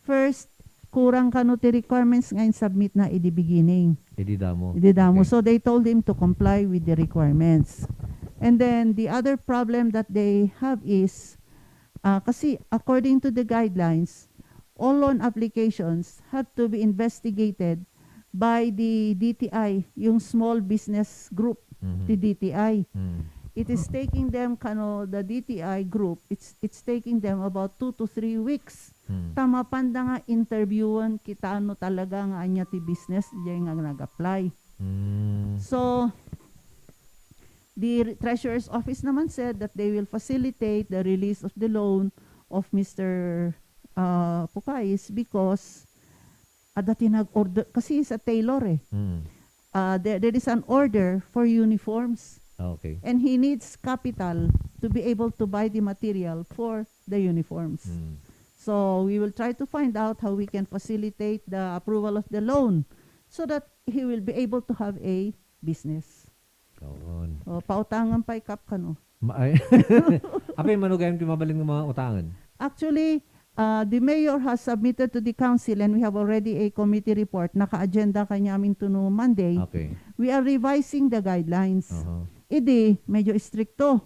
First, kurang kano ti requirements ngayon submit na in the beginning. Ididamo. Okay. So they told him to comply with the requirements. And then the other problem that they have is kasi according to the guidelines, all loan applications have to be investigated by the DTI, yung small business group, the DTI. It is taking them the DTI group, it's taking them about 2 to 3 weeks. Tama panda nga interviewan kita ano talaga nga anya ti business diyan nga nag-apply. So the treasurer's office naman said that they will facilitate the release of the loan of Mr. Pukais because dati nag-order kasi sa tailor there is an order for uniforms. Okay. And he needs capital to be able to buy the material for the uniforms. So we will try to find out how we can facilitate the approval of the loan so that he will be able to have a business. Pautangan pa ikap ka no. Apay manugayang mabaling ng mga utangan? Actually, the mayor has submitted to the council and we have already a committee report. Naka-agenda kanya amin to no Monday. Okay. We are revising the guidelines. Idi, medyo stricto.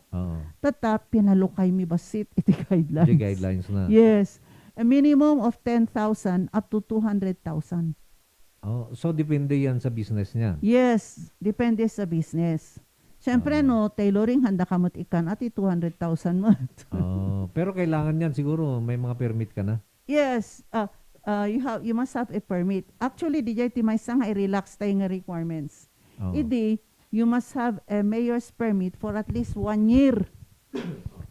Tatap, pinalukay mi basit iti guidelines. Iti guidelines na. Yes. A minimum of 10,000 up to 200,000. So depende yan sa business niya? Yes, depende sa business. Siyempre tailoring handa ka mo't ikan at 200,000 mo. Pero kailangan yan siguro, may mga permit ka na? Yes, you must have a permit. Actually, DJ Timaysa nga i-relax tayo nga requirements. Idi, you must have a mayor's permit for at least 1 year.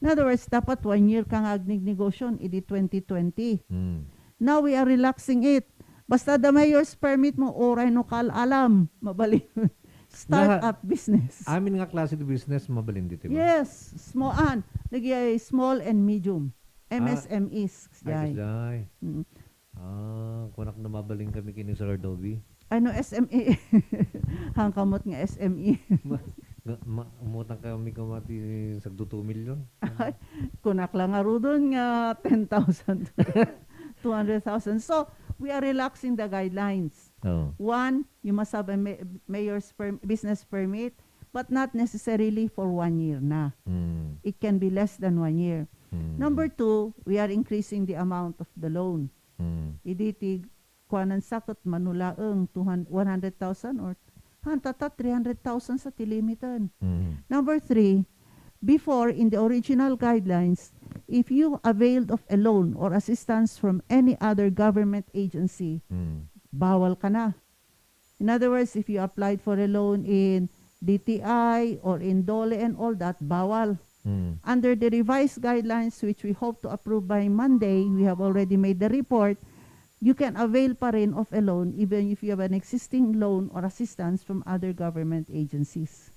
In other words, dapat 1 year kang agnig negosyon, idi 2020. Now we are relaxing it. Basta the mayor's permit mo, oray no kal alam. Mabali. Start-up business. Amin nga klase de business, mabalin dito ba? Yes, small and medium. MSMEs. Ay, Jay. kasday. Mm. Kunak na mabaling kami kini Sir Adobe. Ano SME? Hangkamot nga SME. Umutang kami kumati sa 2 million. Kunak lang nga doon nga 10,000 200,000. So, we are relaxing the guidelines. Oh. One, you must have a mayor's business permit, but not necessarily for 1 year na. It can be less than 1 year. Number 2, we are increasing the amount of the loan. Iditig, kuanan sakot manulaang 100,000 or hantata 300,000 sa tilimitan. Number 3, before in the original guidelines, if you availed of a loan or assistance from any other government agency, bawal ka na. In other words, if you applied for a loan in DTI or in DOLE and all that, bawal. Under the revised guidelines, which we hope to approve by Monday, we have already made the report, you can avail pa rin of a loan even if you have an existing loan or assistance from other government agencies.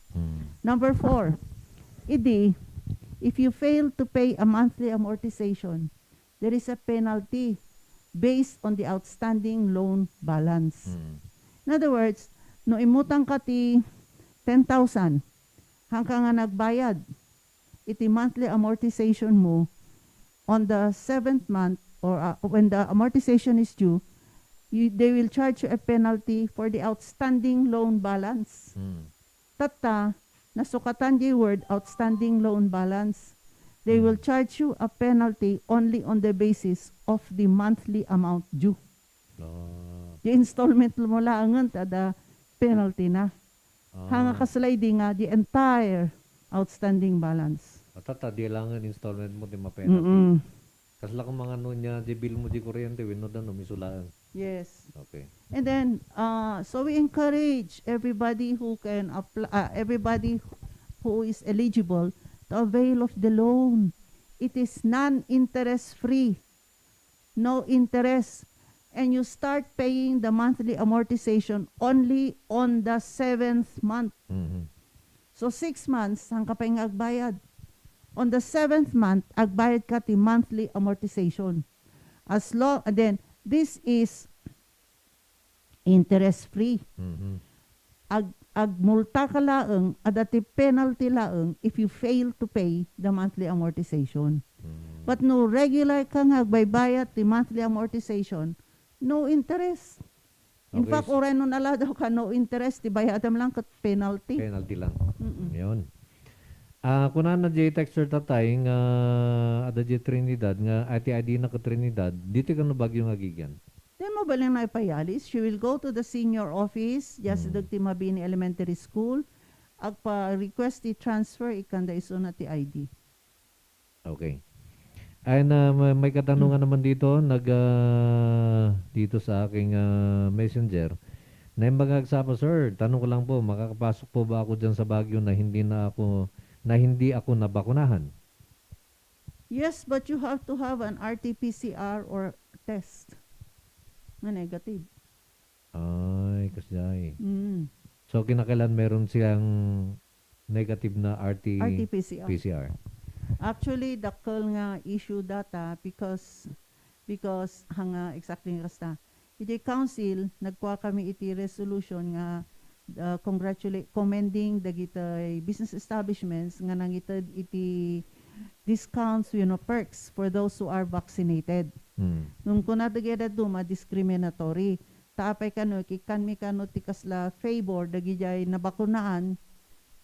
Number 4, if you fail to pay a monthly amortization, there is a penalty based on the outstanding loan balance. In other words, no imutang ka ti 10,000, hanggang nga nagbayad, iti monthly amortization mo on the 7th month or when the amortization is due, they will charge you a penalty for the outstanding loan balance. Tata, nasukatan di word outstanding loan balance. They will charge you a penalty only on the basis of the monthly amount due. The installment mo lang tada penalty na. Hanga kasliding nga the entire outstanding balance. Tata, di lang installment mo di ma-penalty. Kasla kung mga niya, di bill mo di kuryente, winodan no, misulaan. Yes. Okay. And then, so we encourage everybody who can apply, everybody who is eligible to avail of the loan. It is non-interest free. No interest. And you start paying the monthly amortization only on the 7th month. So 6 months, ang kapay nga agbayad. On the 7th month, agbayad ka ti monthly amortization. As long, and then, this is interest-free. Agmulta ka laeng, adati penalty laeng if you fail to pay the monthly amortization. But no regular ka nga agbaybayad ti monthly amortization, no interest. In fact, oray nun ala daw ka no interest, ti bayadam lang kat penalty. Penalty lang. Yun. Kung na J-Texter tatay nga ada J Trinidad nga ati-adi na ka Trinidad, dito ka na bagyo nga gigyan. Then mo balang na ipayalis, she will go to the senior office, just dagti Mabini Elementary School, agpa-request i-transfer, ikanda iso na ti ID. Okay. And may katanungan naman dito, dito sa aking messenger, na yung bagagsapo, sir, tanong ko lang po, makakapasok po ba ako dyan sa Baguio na hindi ako nabakunahan? Yes, but you have to have an RT-PCR or test na negative. Ay, kasay. So, kinakailan meron siyang negative na RT-PCR. Actually, dakkel nga issue data because hanga exactly nga kasta. Iti council, nagkuha kami iti resolution nga commending dagiti business establishments nga nangitad iti discounts, perks for those who are vaccinated. Nung kuna dagiti duma discriminatory. Tapay kano kikan mi kano ti kasla favor dagiti nabakunaan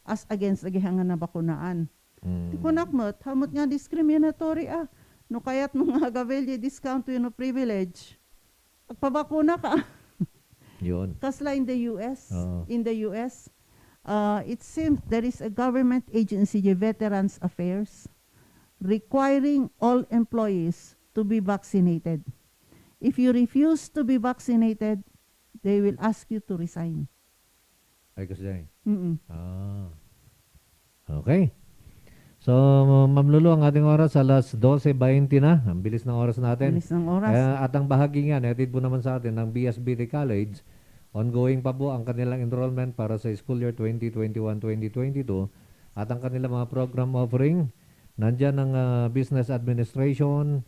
as against dagiti nabakunaan. Ti kunakmot hamot nga discriminatory no kayat mga gavelye discount privilege. Agpabakuna ka. Yun. Kasla in the US, it seems there is a government agency, the Veterans Affairs, requiring all employees to be vaccinated. If you refuse to be vaccinated, they will ask you to resign. Ay, kasi. Okay. So, Ma'am Lulu, ang ating oras alas 12:20 na. Ang bilis ng oras natin. Bilis ng oras. At ang bahagi nga, netid po naman sa atin ng BSBT College. Ongoing pa po ang kanilang enrollment para sa school year 2021-2022. At ang kanilang mga program offering, nandyan ang Business Administration,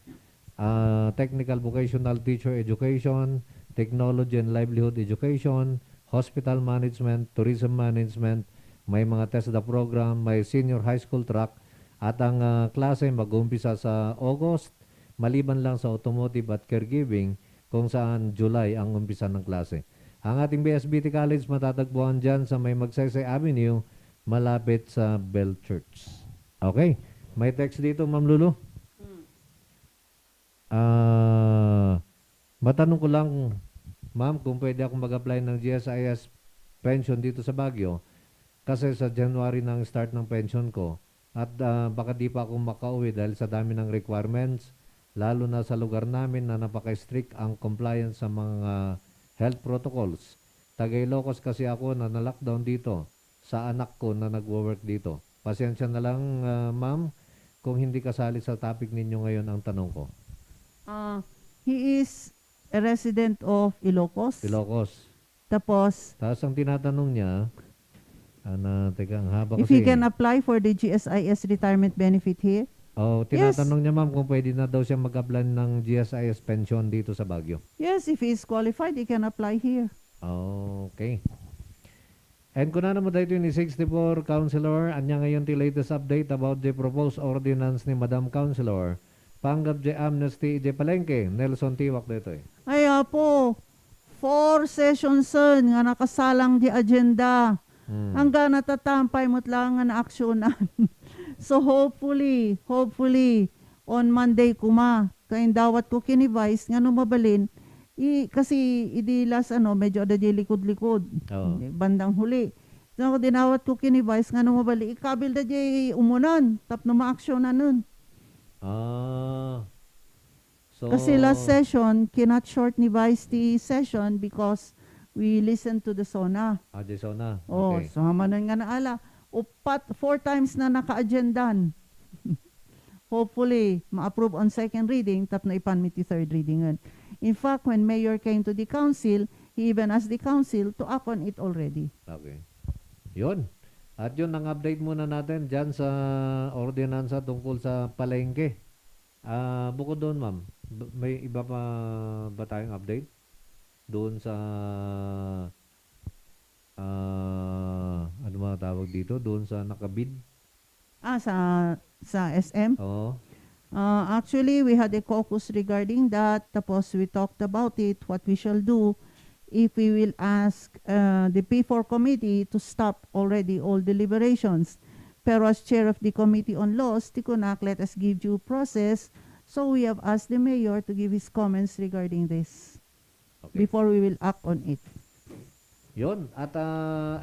Technical Vocational Teacher Education, Technology and Livelihood Education, Hospital Management, Tourism Management, may mga TESDA program, may Senior High School Track, at ang klase mag-umpisa sa August, maliban lang sa Automotive at Caregiving, kung saan July ang umpisa ng klase. Ang ating BSBT College matatagpuan dyan sa may Magsaysay Avenue, malapit sa Bell Church. Okay, may text dito, Ma'am Lulu. Matanong ko lang, Ma'am, kung pwede akong mag-apply ng GSIS pension dito sa Baguio, kasi sa January nang start ng pension ko, at baka di pa ako makauwi dahil sa dami ng requirements, lalo na sa lugar namin na napaka-strict ang compliance sa mga health protocols. Taga-Ilocos kasi ako na na-lockdown dito sa anak ko na nagwo-work dito. Pasensya na lang, Ma'am, kung hindi kasali sa topic ninyo ngayon ang tanong ko. He is a resident of Ilocos. Ilocos. Tapos, ang tinatanong niya, teka, ang haba if kasi. he can apply for the GSIS retirement benefit here? Tinatanong niya, Ma'am, kung pwede na daw siya mag-apply ng GSIS pension dito sa Baguio. Yes, if he is qualified, he can apply here. Okay. And kung naman tayo 64 Councilor, anya ngayon ti latest update about the proposed ordinance ni Madam Councilor. Panggap di amnesty di palengke, Nelson Tiwak dito eh. Ay po, 4 sessions nga nakasalang di agenda. Hanggang natatampay mo't lang nga na aksyonan. So hopefully, on Monday kuma, kain dawat ko kini-vice nga mabalin, kasi idilas medyo ada di likod-likod. Bandang huli. So dinawat ko kini-vice nga mabali, ikabil da di umunan, tapno ma-aksyonan nun. So, kasi last session, cannot short ni Vice the session because we listened to the SONA. The SONA. Okay. So hamanan nga naala. 4 times na naka-agendan. Hopefully, ma-approve on second reading, tap na ipanmit the third reading. In fact, when Mayor came to the council, he even asked the council to act on it already. Okay. Yun. At yun ang update muna natin dyan sa ordinansa tungkol sa palengke. Bukod doon, Ma'am, may iba pa ba tayong update? Doon sa ano mga tawag dito? Doon sa nakabid? Sa SM? Oo. Actually, we had a caucus regarding that. Tapos we talked about it, what we shall do if we will ask the P4 committee to stop already all deliberations. Pero as chair of the Committee on Laws, Tikunak, let us give due process. So we have asked the mayor to give his comments regarding this before we will act on it. Yun. At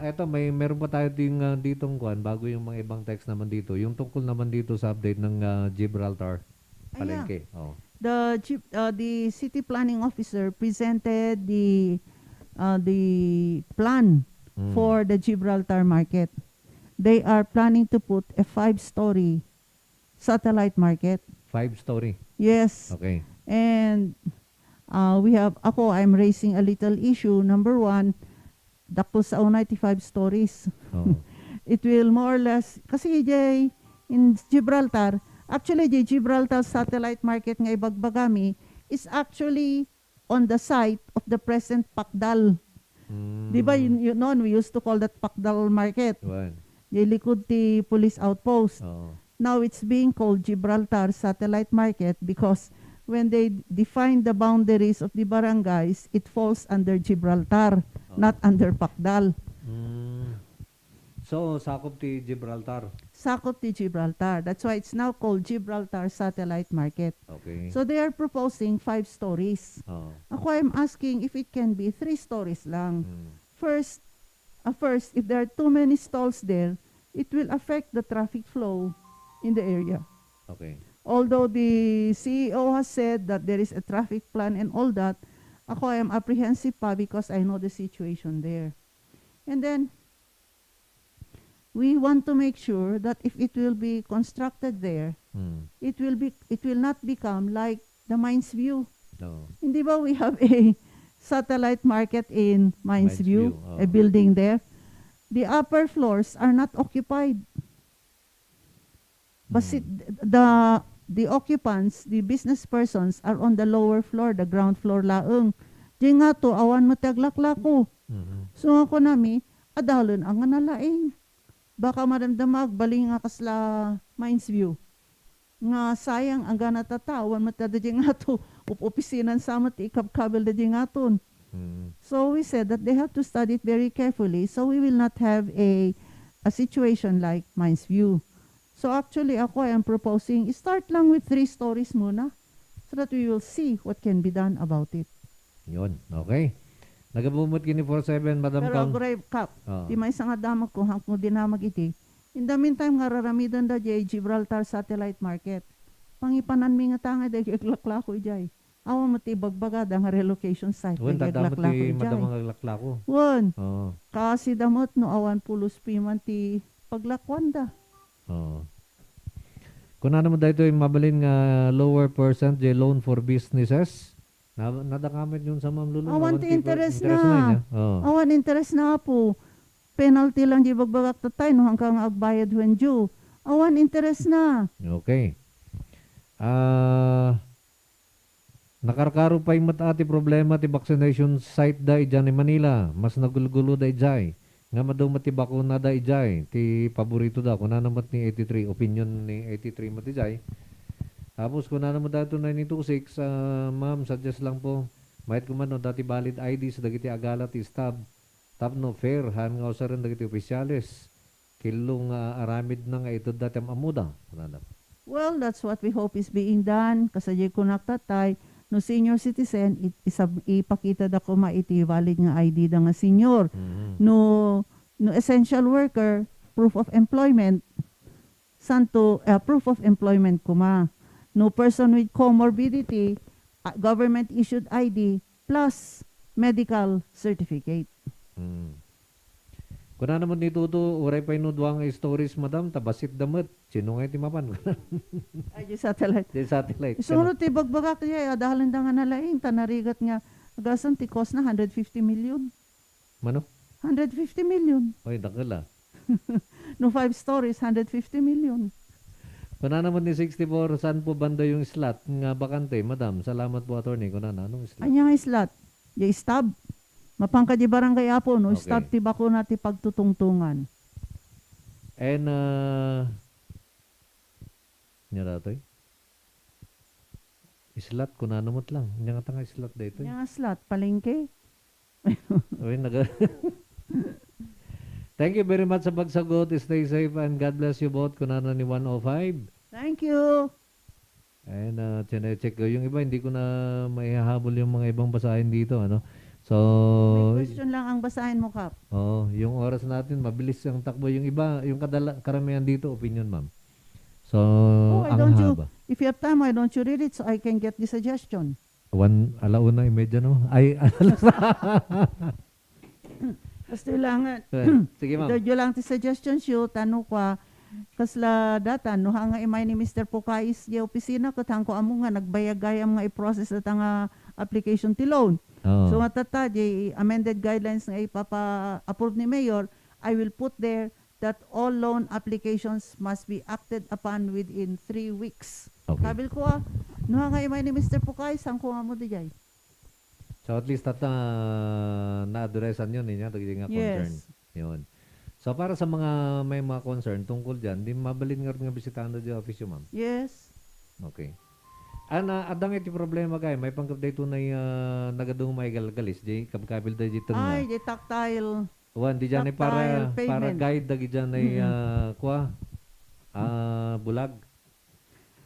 eto, meron pa tayo ditong kuan bago yung mga ibang text naman dito. Yung tungkol naman dito sa update ng Gibraltar palengke. The city planning officer presented the plan for the Gibraltar market. They are planning to put a 5-story satellite market. 5-story? Yes. Okay. And I'm raising a little issue. Number 1, dakto sa 95 stories. It will more or less, kasi in Gibraltar, actually the Gibraltar satellite market nga Ibagbagami is actually on the site of the present Pakdal. Di ba, we used to call that Pakdal market. Right. Yung likod ti police outpost. Now it's being called Gibraltar Satellite Market because when they define the boundaries of the barangays, it falls under Gibraltar, not under Pakdal. So, sakop ti Gibraltar. Sakop ti Gibraltar. That's why it's now called Gibraltar Satellite Market. Okay. So they are proposing 5 stories. Ako, I'm asking if it can be 3 stories lang. First, if there are too many stalls there, it will affect the traffic flow in the area. Okay. Although the CEO has said that there is a traffic plan and all that, ako, I am apprehensive pa because I know the situation there. And then, we want to make sure that if it will be constructed there, it will not become like the Mines View. No. Hindi ba we have a satellite market in Mines View, View, a building there? The upper floors are not occupied. But the occupants, the business persons are on the lower floor, the ground floor laeng. Di nga to, awan mo taglaklako. So ako nami, adalon ang nalaing. Baka maramdamag, baling nga kasla Mines View. Nga sayang ang gana tatawan mo tadadi nga to, upopisinan sa mati ikabkabel dadi nga ton. So we said that they have to study it very carefully so we will not have a situation like Mines View. So actually ako I am proposing, start lang with 3 stories muna so that we will see what can be done about it. Yun, okay. Nagabumot kini 47, Madam Pero Kang. grave cap, di may isang adamag ko, hanggang dinamag iti. In the meantime, nga raramidan da jay Gibraltar Satellite Market. Pangipanan mi nga tanga, da yaglakla ko jay. Awa mati bagbagada nga relocation site. Wan, dadamot ti madamang aglakla ko. Wan, kasi damot no awan pulos piman ti paglakwanda. Kung ano mo dito yung mabalin nga lower percent jay loan for businesses, nadakamit yun sa Ma'am Lulu. Awan ti interest na. Awan interest na po. Penalty lang di bagbagak tatay no hanggang agbayad when due. Awan interest na. Okay. Nakarkaro pa yung matati problema ti vaccination site da dyan ni Manila. Mas nagulgulo da ijay. Nga madaw mati bakuna da ijay. Ti paborito da. Kung naman ni 83. Opinion ni 83 mati ijay. Tapos kung naman dato 926, ma'am, suggest lang po, mahit kumano, dati valid ID sa dagiti agala ti stab. Tapno fair, han nga usaran dagiti opisyalis. Kilong aramid na nga ito dati amuda. Well, that's what we hope is being done. Kasajay ko naktatay, no senior citizen, ipakita da ko maiti valid nga ID da nga senior. No essential worker, proof of employment, santo, proof of employment kuma. No person with comorbidity, government-issued ID, plus medical certificate. Kung na naman nito uray pa inudwang stories, madam, tabasit damot. Sino nga timapan? Ay, di satellite. Di satellite. Sunod ti bagbagak niya, adahalan da nga nalaing, tanarigat nga, agasan ti cost na 150 million. Mano? 150 million. Oy, dakala. No 5 stories, 150 million. Kung na naman ni 64, saan po banda yung slot nga bakante? Madam, salamat po attorney. Kung na, anong slot? Anya nga slot? Yung stab. Mapangka di barangay Apo, no? Okay. Stab ti bakuna ti pagtutungtungan. And, nya datoy? Slot, kung na namot lang. Nya nga tanga slot dito. Nya nga slot, palengke. Uy, Thank you very much sa pagsagot. Stay safe and God bless you both. Kunana ni 105. Thank you. And check ko. Yung iba, hindi ko na maihahabol yung mga ibang basahin dito. Ano? So, may question lang ang basahin mo, Kap. Yung oras natin, mabilis ang takbo. Yung iba, yung karamihan dito, opinion, ma'am. So, ang haba. If you have time, why don't you read it so I can get the suggestion? 1:30 no? Ay, Basta lang, sige ma'am. Idadyo lang ti suggestion siyo, tanong kwa, kasla data, no hanga imay ni Mr. Pukais, di opisina ko, tangko amo nga, nagbayagay ang mga i-process at nga application ti loan. So matata, di amended guidelines nga ipapa-approve ni Mayor, I will put there that all loan applications must be acted upon within 3 weeks. Okay. Kabil ko no hanga imay ni Mr. Pukais, tangko amo di jay. So at least na-addressan yun niya, nga concern. Yes. Yun. So para sa mga may mga concern tungkol dyan, di mabalin nga bisitando dyan office yung ma'am? Yes. Okay. Adang iti problema kay, may pangkap dito na nagadong may galgalis, di kabkabil da dito nga. Ay, di tactile. Wan, di dyan para guide dagi dyan ay bulag.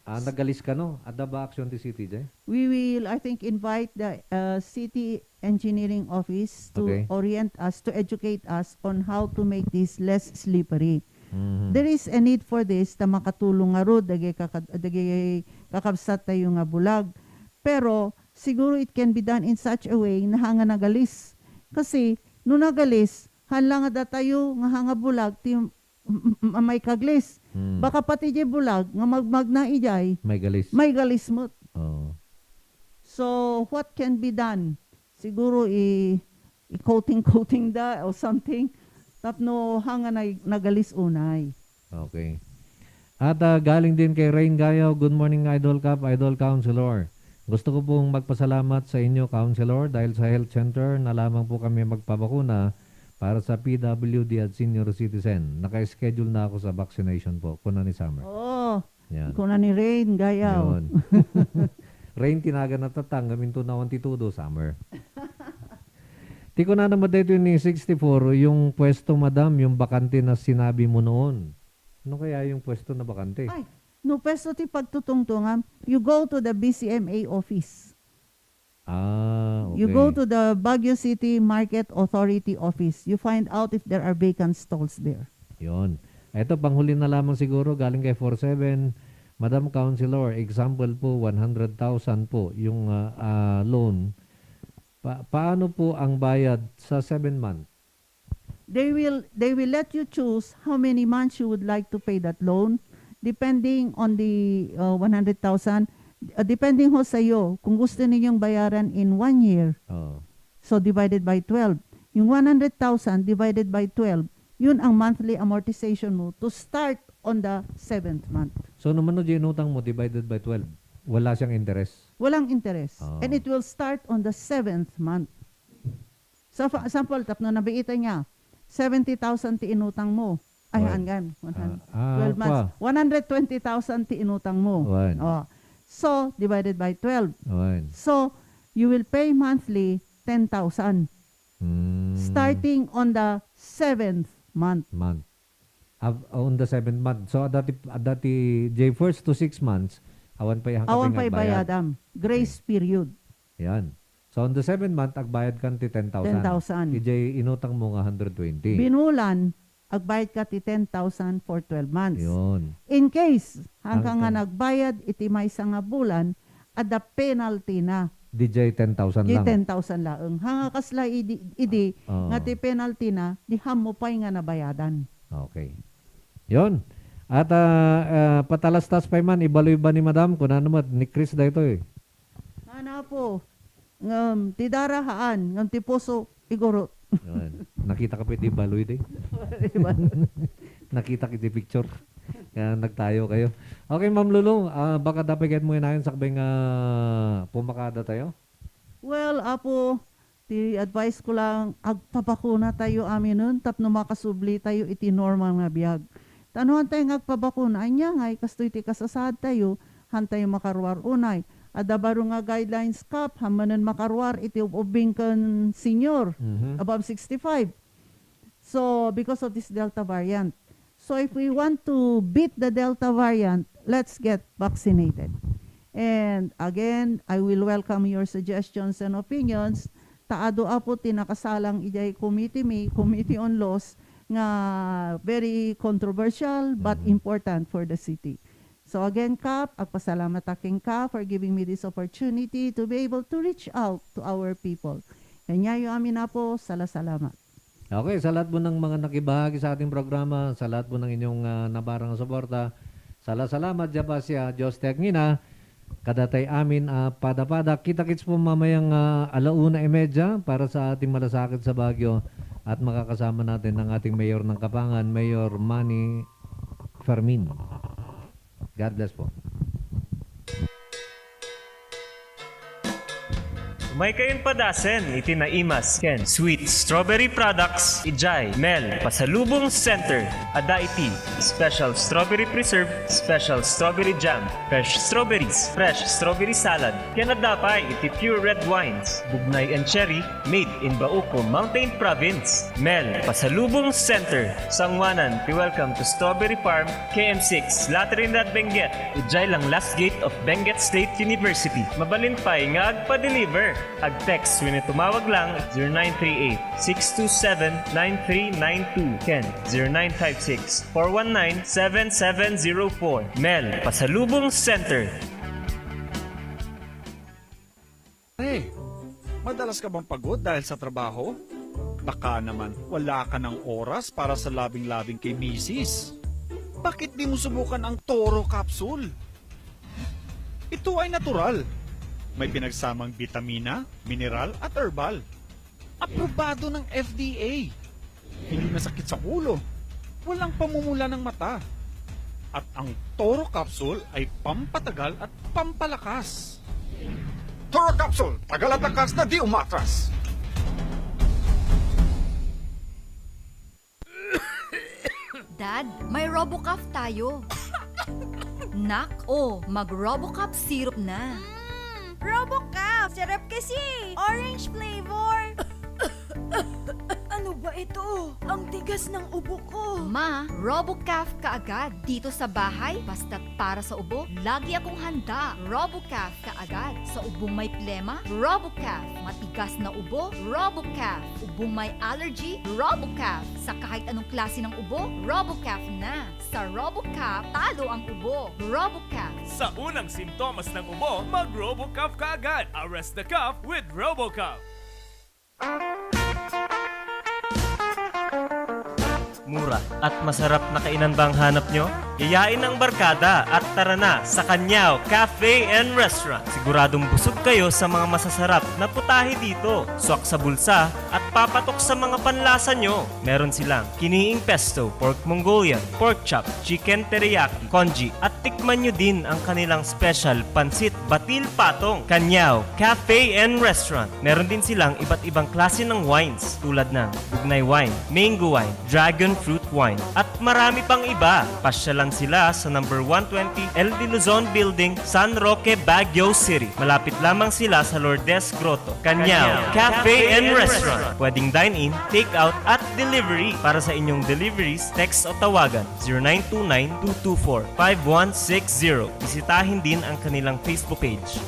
Nagalis ka no? Ada ba action ti city dyan? We will, I think, invite the city engineering office to orient us, to educate us on how to make this less slippery. There is a need for this na makatulong nga ro, dagay kakabsat tayo nga bulag. Pero, siguro it can be done in such a way na hanga nagalis. Kasi, no nagalis, hala nga da tayo nga hanga bulag, may kaglis. Baka pati di bulag, nga magmag na ijay, May galis. may galismot. Oo. So, what can be done? Siguro i-coating da or something. Tapno hanga na nagalis unay. Okay. At galing din kay Rain Gayo, good morning Idol Cup, Idol Counselor. Gusto ko pong magpasalamat sa inyo, Counselor, dahil sa health center na lamang po kami magpabakuna para sa PWD at senior citizen. Naka-schedule na ako sa vaccination po, kuna ni Summer. Oo. Yan. Kuna ni Rain, gayaw. Yun. Rain, tinaga na tatang, gaminto na wantitudo, Summer. Di ko na naman dito ni 64, yung pwesto, madam, yung bakante na sinabi mo noon. Ano kaya yung pwesto na bakante? Ay, no pesto ti pagtutungtungam, you go to the BCMA office. Ah, okay. You go to the Baguio City Market Authority office. You find out if there are vacant stalls there. Yun. Ito, panghuli na lamang siguro, galing kay 47. Madam Counselor, example po, 100,000 po yung loan. Paano po ang bayad sa 7 months? They will let you choose how many months you would like to pay that loan depending on the 100,000. Depending ho sa iyo kung gusto ninyong bayaran in 1 year. Oh. So divided by 12. Yung 100,000 divided by 12, yun ang monthly amortization mo to start on the 7th month. So naman no, inutang mo divided by 12. Wala siyang interest. Walang interest. Oh. And it will start on the 7th month. So for example, tapno nabiita niya, 70,000 ti inutang mo. Ay, hanggan. 12 months. 120,000 ti inutang mo. Oh. So, divided by 12. So, you will pay monthly 10,000. Starting on the 7th month. On the 7th month. So, dati J first to 6 months, awan pa'y bayadam. Grace period. Yan. So, on the 7th month, agbayad kan ti 10,000. 10,000. TJ, inutang mo nga 120. Binulan, agbayad ka ti 10,000 for 12 months. Yun. In case, hanggang nga nagbayad, iti may nga bulan, at the penalty na. DJ, 10,000 Di lang. 10,000 laeng. Hanga kasla idi nga ti penalty na, di ham mo pa'y nga nabayadan. Okay. Yun. At patalastas pa man, ibaloy ba ni Madam? Kung ano naman, ni Chris da ito eh. Ano po, ti darahaan, ti puso, iguro. Yun. Nakita ka pa iti baloy din. Nakita kita picture. Kaya nagtayo kayo. Okay, Ma'am Lulu, baka dapat mo inayon sakbeng pumakada tayo? Well, apo, ti advice ko lang, agpabakuna tayo amin nun, tapno makasubli tayo iti normal nga biyag. Tanuhan tayo agpabakuna, anya nga, kasto iti kasasad tayo, hantay makarwar unay. Adabaro nga guidelines kap, hamanan makarwar, iti ubing kan senior, above 65. So, because of this Delta variant. So, if we want to beat the Delta variant, let's get vaccinated. And again, I will welcome your suggestions and opinions. Taado apo tinakasalang ijay Committee on Laws, nga very controversial but important for the city. So again, Kap, agpasalamat aking Kap for giving me this opportunity to be able to reach out to our people. Kanyayo amin na po, salamat. Okay, sa lahat po ng mga nakibahagi sa ating programa, sa lahat po ng inyong nabarang suporta, salamat dyan pa siya, Diyos Teknina, kadatay amin pada-pada. Kita-kits po mamayang 1:30 para sa ating malasakit sa Baguio at makakasama natin ang ating Mayor ng Kapangan, Mayor Manny Fermin. God bless po. May kayon padasen, itinaimas, Ken. Sweet Strawberry Products, Ijay, Mel, Pasalubong Center, Adaiti, Special Strawberry Preserve, Special Strawberry Jam, Fresh Strawberries, Fresh Strawberry Salad, Kenadapay, iti Pure Red Wines, Bugnay and Cherry, made in Bauco, Mountain Province, Mel, Pasalubong Center, Sangwanan, welcome to Strawberry Farm, KM6, Latrinidad, Benguet, Ijay lang last gate of Benguet State University. Mabalin pa'y nga agpa-deliver. Ag-text when tumawag lang 0938-627-9392. Ken 0956-419-7704. Mel, Pasalubong Center. Hey, madalas ka bang pagod dahil sa trabaho? Baka naman wala ka ng oras para sa labing-labing kay Mrs. Bakit di mo subukan ang Toro Capsule? Ito ay natural. May pinagsamang vitamina, mineral at herbal. Aprobado ng FDA. Hindi masakit sa ulo. Walang pamumula ng mata. At ang Toro Capsule ay pampatagal at pampalakas. Toro Capsule, tagal at lakas na di umatras. Dad, may RoboCuff tayo. Nak, mag-RoboCuff syrup na. RoboCuff! Sarap kasi! Orange flavor! Ano ba ito? Ang tigas ng ubo ko. Ma, RoboCuff kaagad. Dito sa bahay, basta't para sa ubo, lagi akong handa. RoboCuff kaagad. Sa ubong may plema, RoboCuff. Matigas na ubo, RoboCuff. Ubong may allergy, RoboCuff. Sa kahit anong klase ng ubo, RoboCuff na. Sa RoboCuff, talo ang ubo. RoboCuff. Sa unang simptomas ng ubo, mag-RoboCuff ka agad. Arrest the cough with RoboCuff. Mura at masarap na kainan ba ang hanap nyo? Yayain ang barkada at tara na sa Kanyao Cafe and Restaurant. Siguradong busog kayo sa mga masasarap na putahe dito. Swak sa bulsa at papatok sa mga panlasa nyo. Meron silang kiniing pesto, pork Mongolian, pork chop, chicken teriyaki, congee at tikman nyo din ang kanilang special pansit batil patong. Kanyao Cafe and Restaurant. Meron din silang iba't ibang klase ng wines tulad ng bugnay wine, mango wine, dragon fruit wine at marami pang iba. Pasya lang sila sa number 120 El de Luzon Building, San Roque, Baguio City. Malapit lamang sila sa Lourdes Grotto. Kanyao Cafe and Restaurant. Pwedeng dine-in, take-out at delivery. Para sa inyong deliveries, text o tawagan 0929-224-5160. Bisitahin din ang kanilang Facebook page.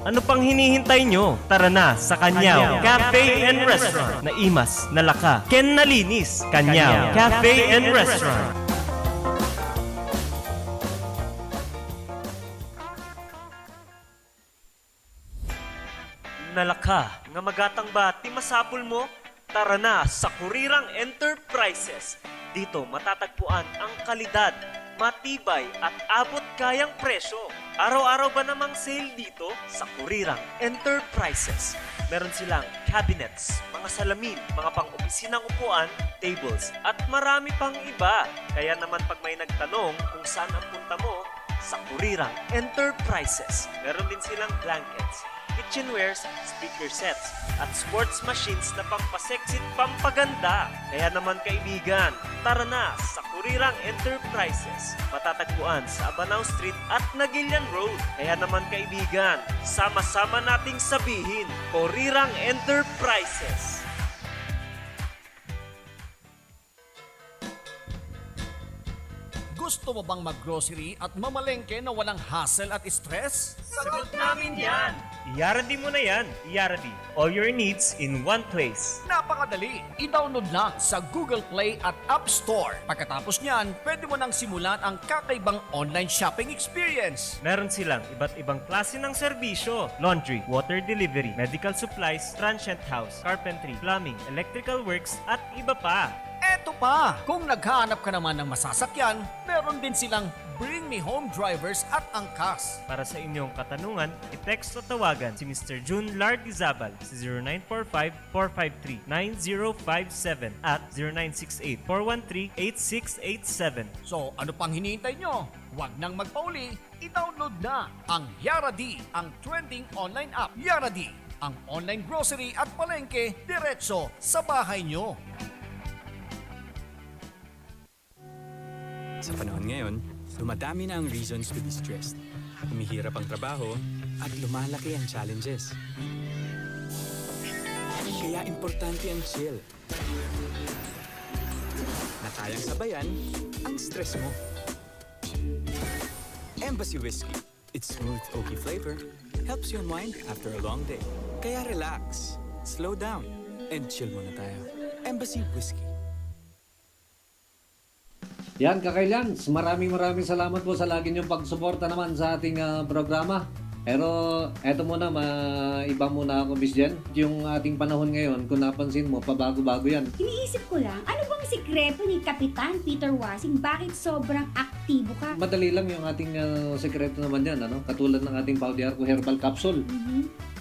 Ano pang hinihintay nyo? Tara na sa Kanyao Cafe and Restaurant. Naimas, nalaka, ken nalinis. Kanyao Cafe and Restaurant. Nalaka, nga magatang ba ti masapul mo? Tara na sa Kurirang Enterprises. Dito matatagpuan ang kalidad, matibay at abot kayang presyo. Araw-araw ba namang sale dito sa Kurirang Enterprises? Meron silang cabinets, mga salamin, mga pang-opisinang upuan, tables, at marami pang iba. Kaya naman pag may nagtanong kung saan ang punta mo, sa Kurirang Enterprises. Meron din silang blankets, kitchenwares, speaker sets, at sports machines na pampasexy at pampaganda. Kaya naman kaibigan, tara na sa Kurirang Enterprises. Matatagpuan sa Abanao Street at Nagilian Road. Kaya naman kaibigan, sama-sama nating sabihin, Kurirang Enterprises. Gusto mo bang mag-grocery at mamalengke na walang hassle at stress? Sagot namin yan! I-Yaradi mo na yan. I-Yaradi. All your needs in one place. Napakadali! I-download lang sa Google Play at App Store. Pagkatapos niyan, pwede mo nang simulan ang kakaibang online shopping experience. Meron silang iba't ibang klase ng serbisyo. Laundry, water delivery, medical supplies, transient house, carpentry, plumbing, electrical works, at iba pa. Eto pa! Kung naghahanap ka naman ng masasakyan, meron din silang Bring Me Home drivers at angkas. Para sa inyong katanungan, i-text o tawagan si Mr. June Lardizabal sa 0945-453-9057 at 0968-413-8687. So ano pang hinihintay nyo? Huwag nang magpauli, i-download na ang Yaradi, ang trending online app. Yaradi, ang online grocery at palengke diretso sa bahay nyo. Sa panahon ngayon, dumadami na ang reasons to be stressed. Humihirap ang trabaho at lumalaki ang challenges. Kaya importante ang chill. Na kayang sabayan ang stress mo. Embassy Whiskey. Its smooth, oaky flavor helps you unwind after a long day. Kaya relax, slow down, and chill muna tayo. Embassy Whiskey. Yan, Kakailans, maraming salamat po sa lagi niyong pagsuporta naman sa ating programa. Pero eto muna, iba muna ako, Miss Jen. Yung ating panahon ngayon, kung napansin mo, pabago-bago yan. Iniisip ko lang, ano bang sikreto ni Kapitan Peter Wasing? Bakit sobrang aktibo ka? Madali lang yung ating sekreto naman yan, ano? Katulad ng ating Pau de Arco Herbal Capsule.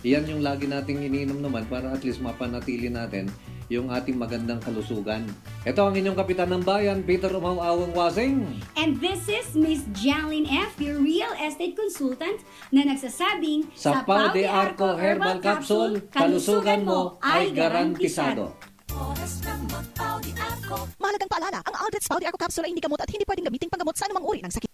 Iyan yung lagi nating iniinom naman para at least mapanatili natin yung ating magandang kalusugan. Ito ang inyong kapitan ng bayan, Peter Umawawang Wasing. And this is Miss Janlyn F., your real estate consultant, na nagsasabing, Sa Pau de Arco Herbal Capsule, kalusugan mo ay garantisado. Mahalagang paalala, ang Aldrich Pau de Arco Capsule ay hindi gamot at hindi pwedeng gamitin panggamot sa anumang uri ng sakit.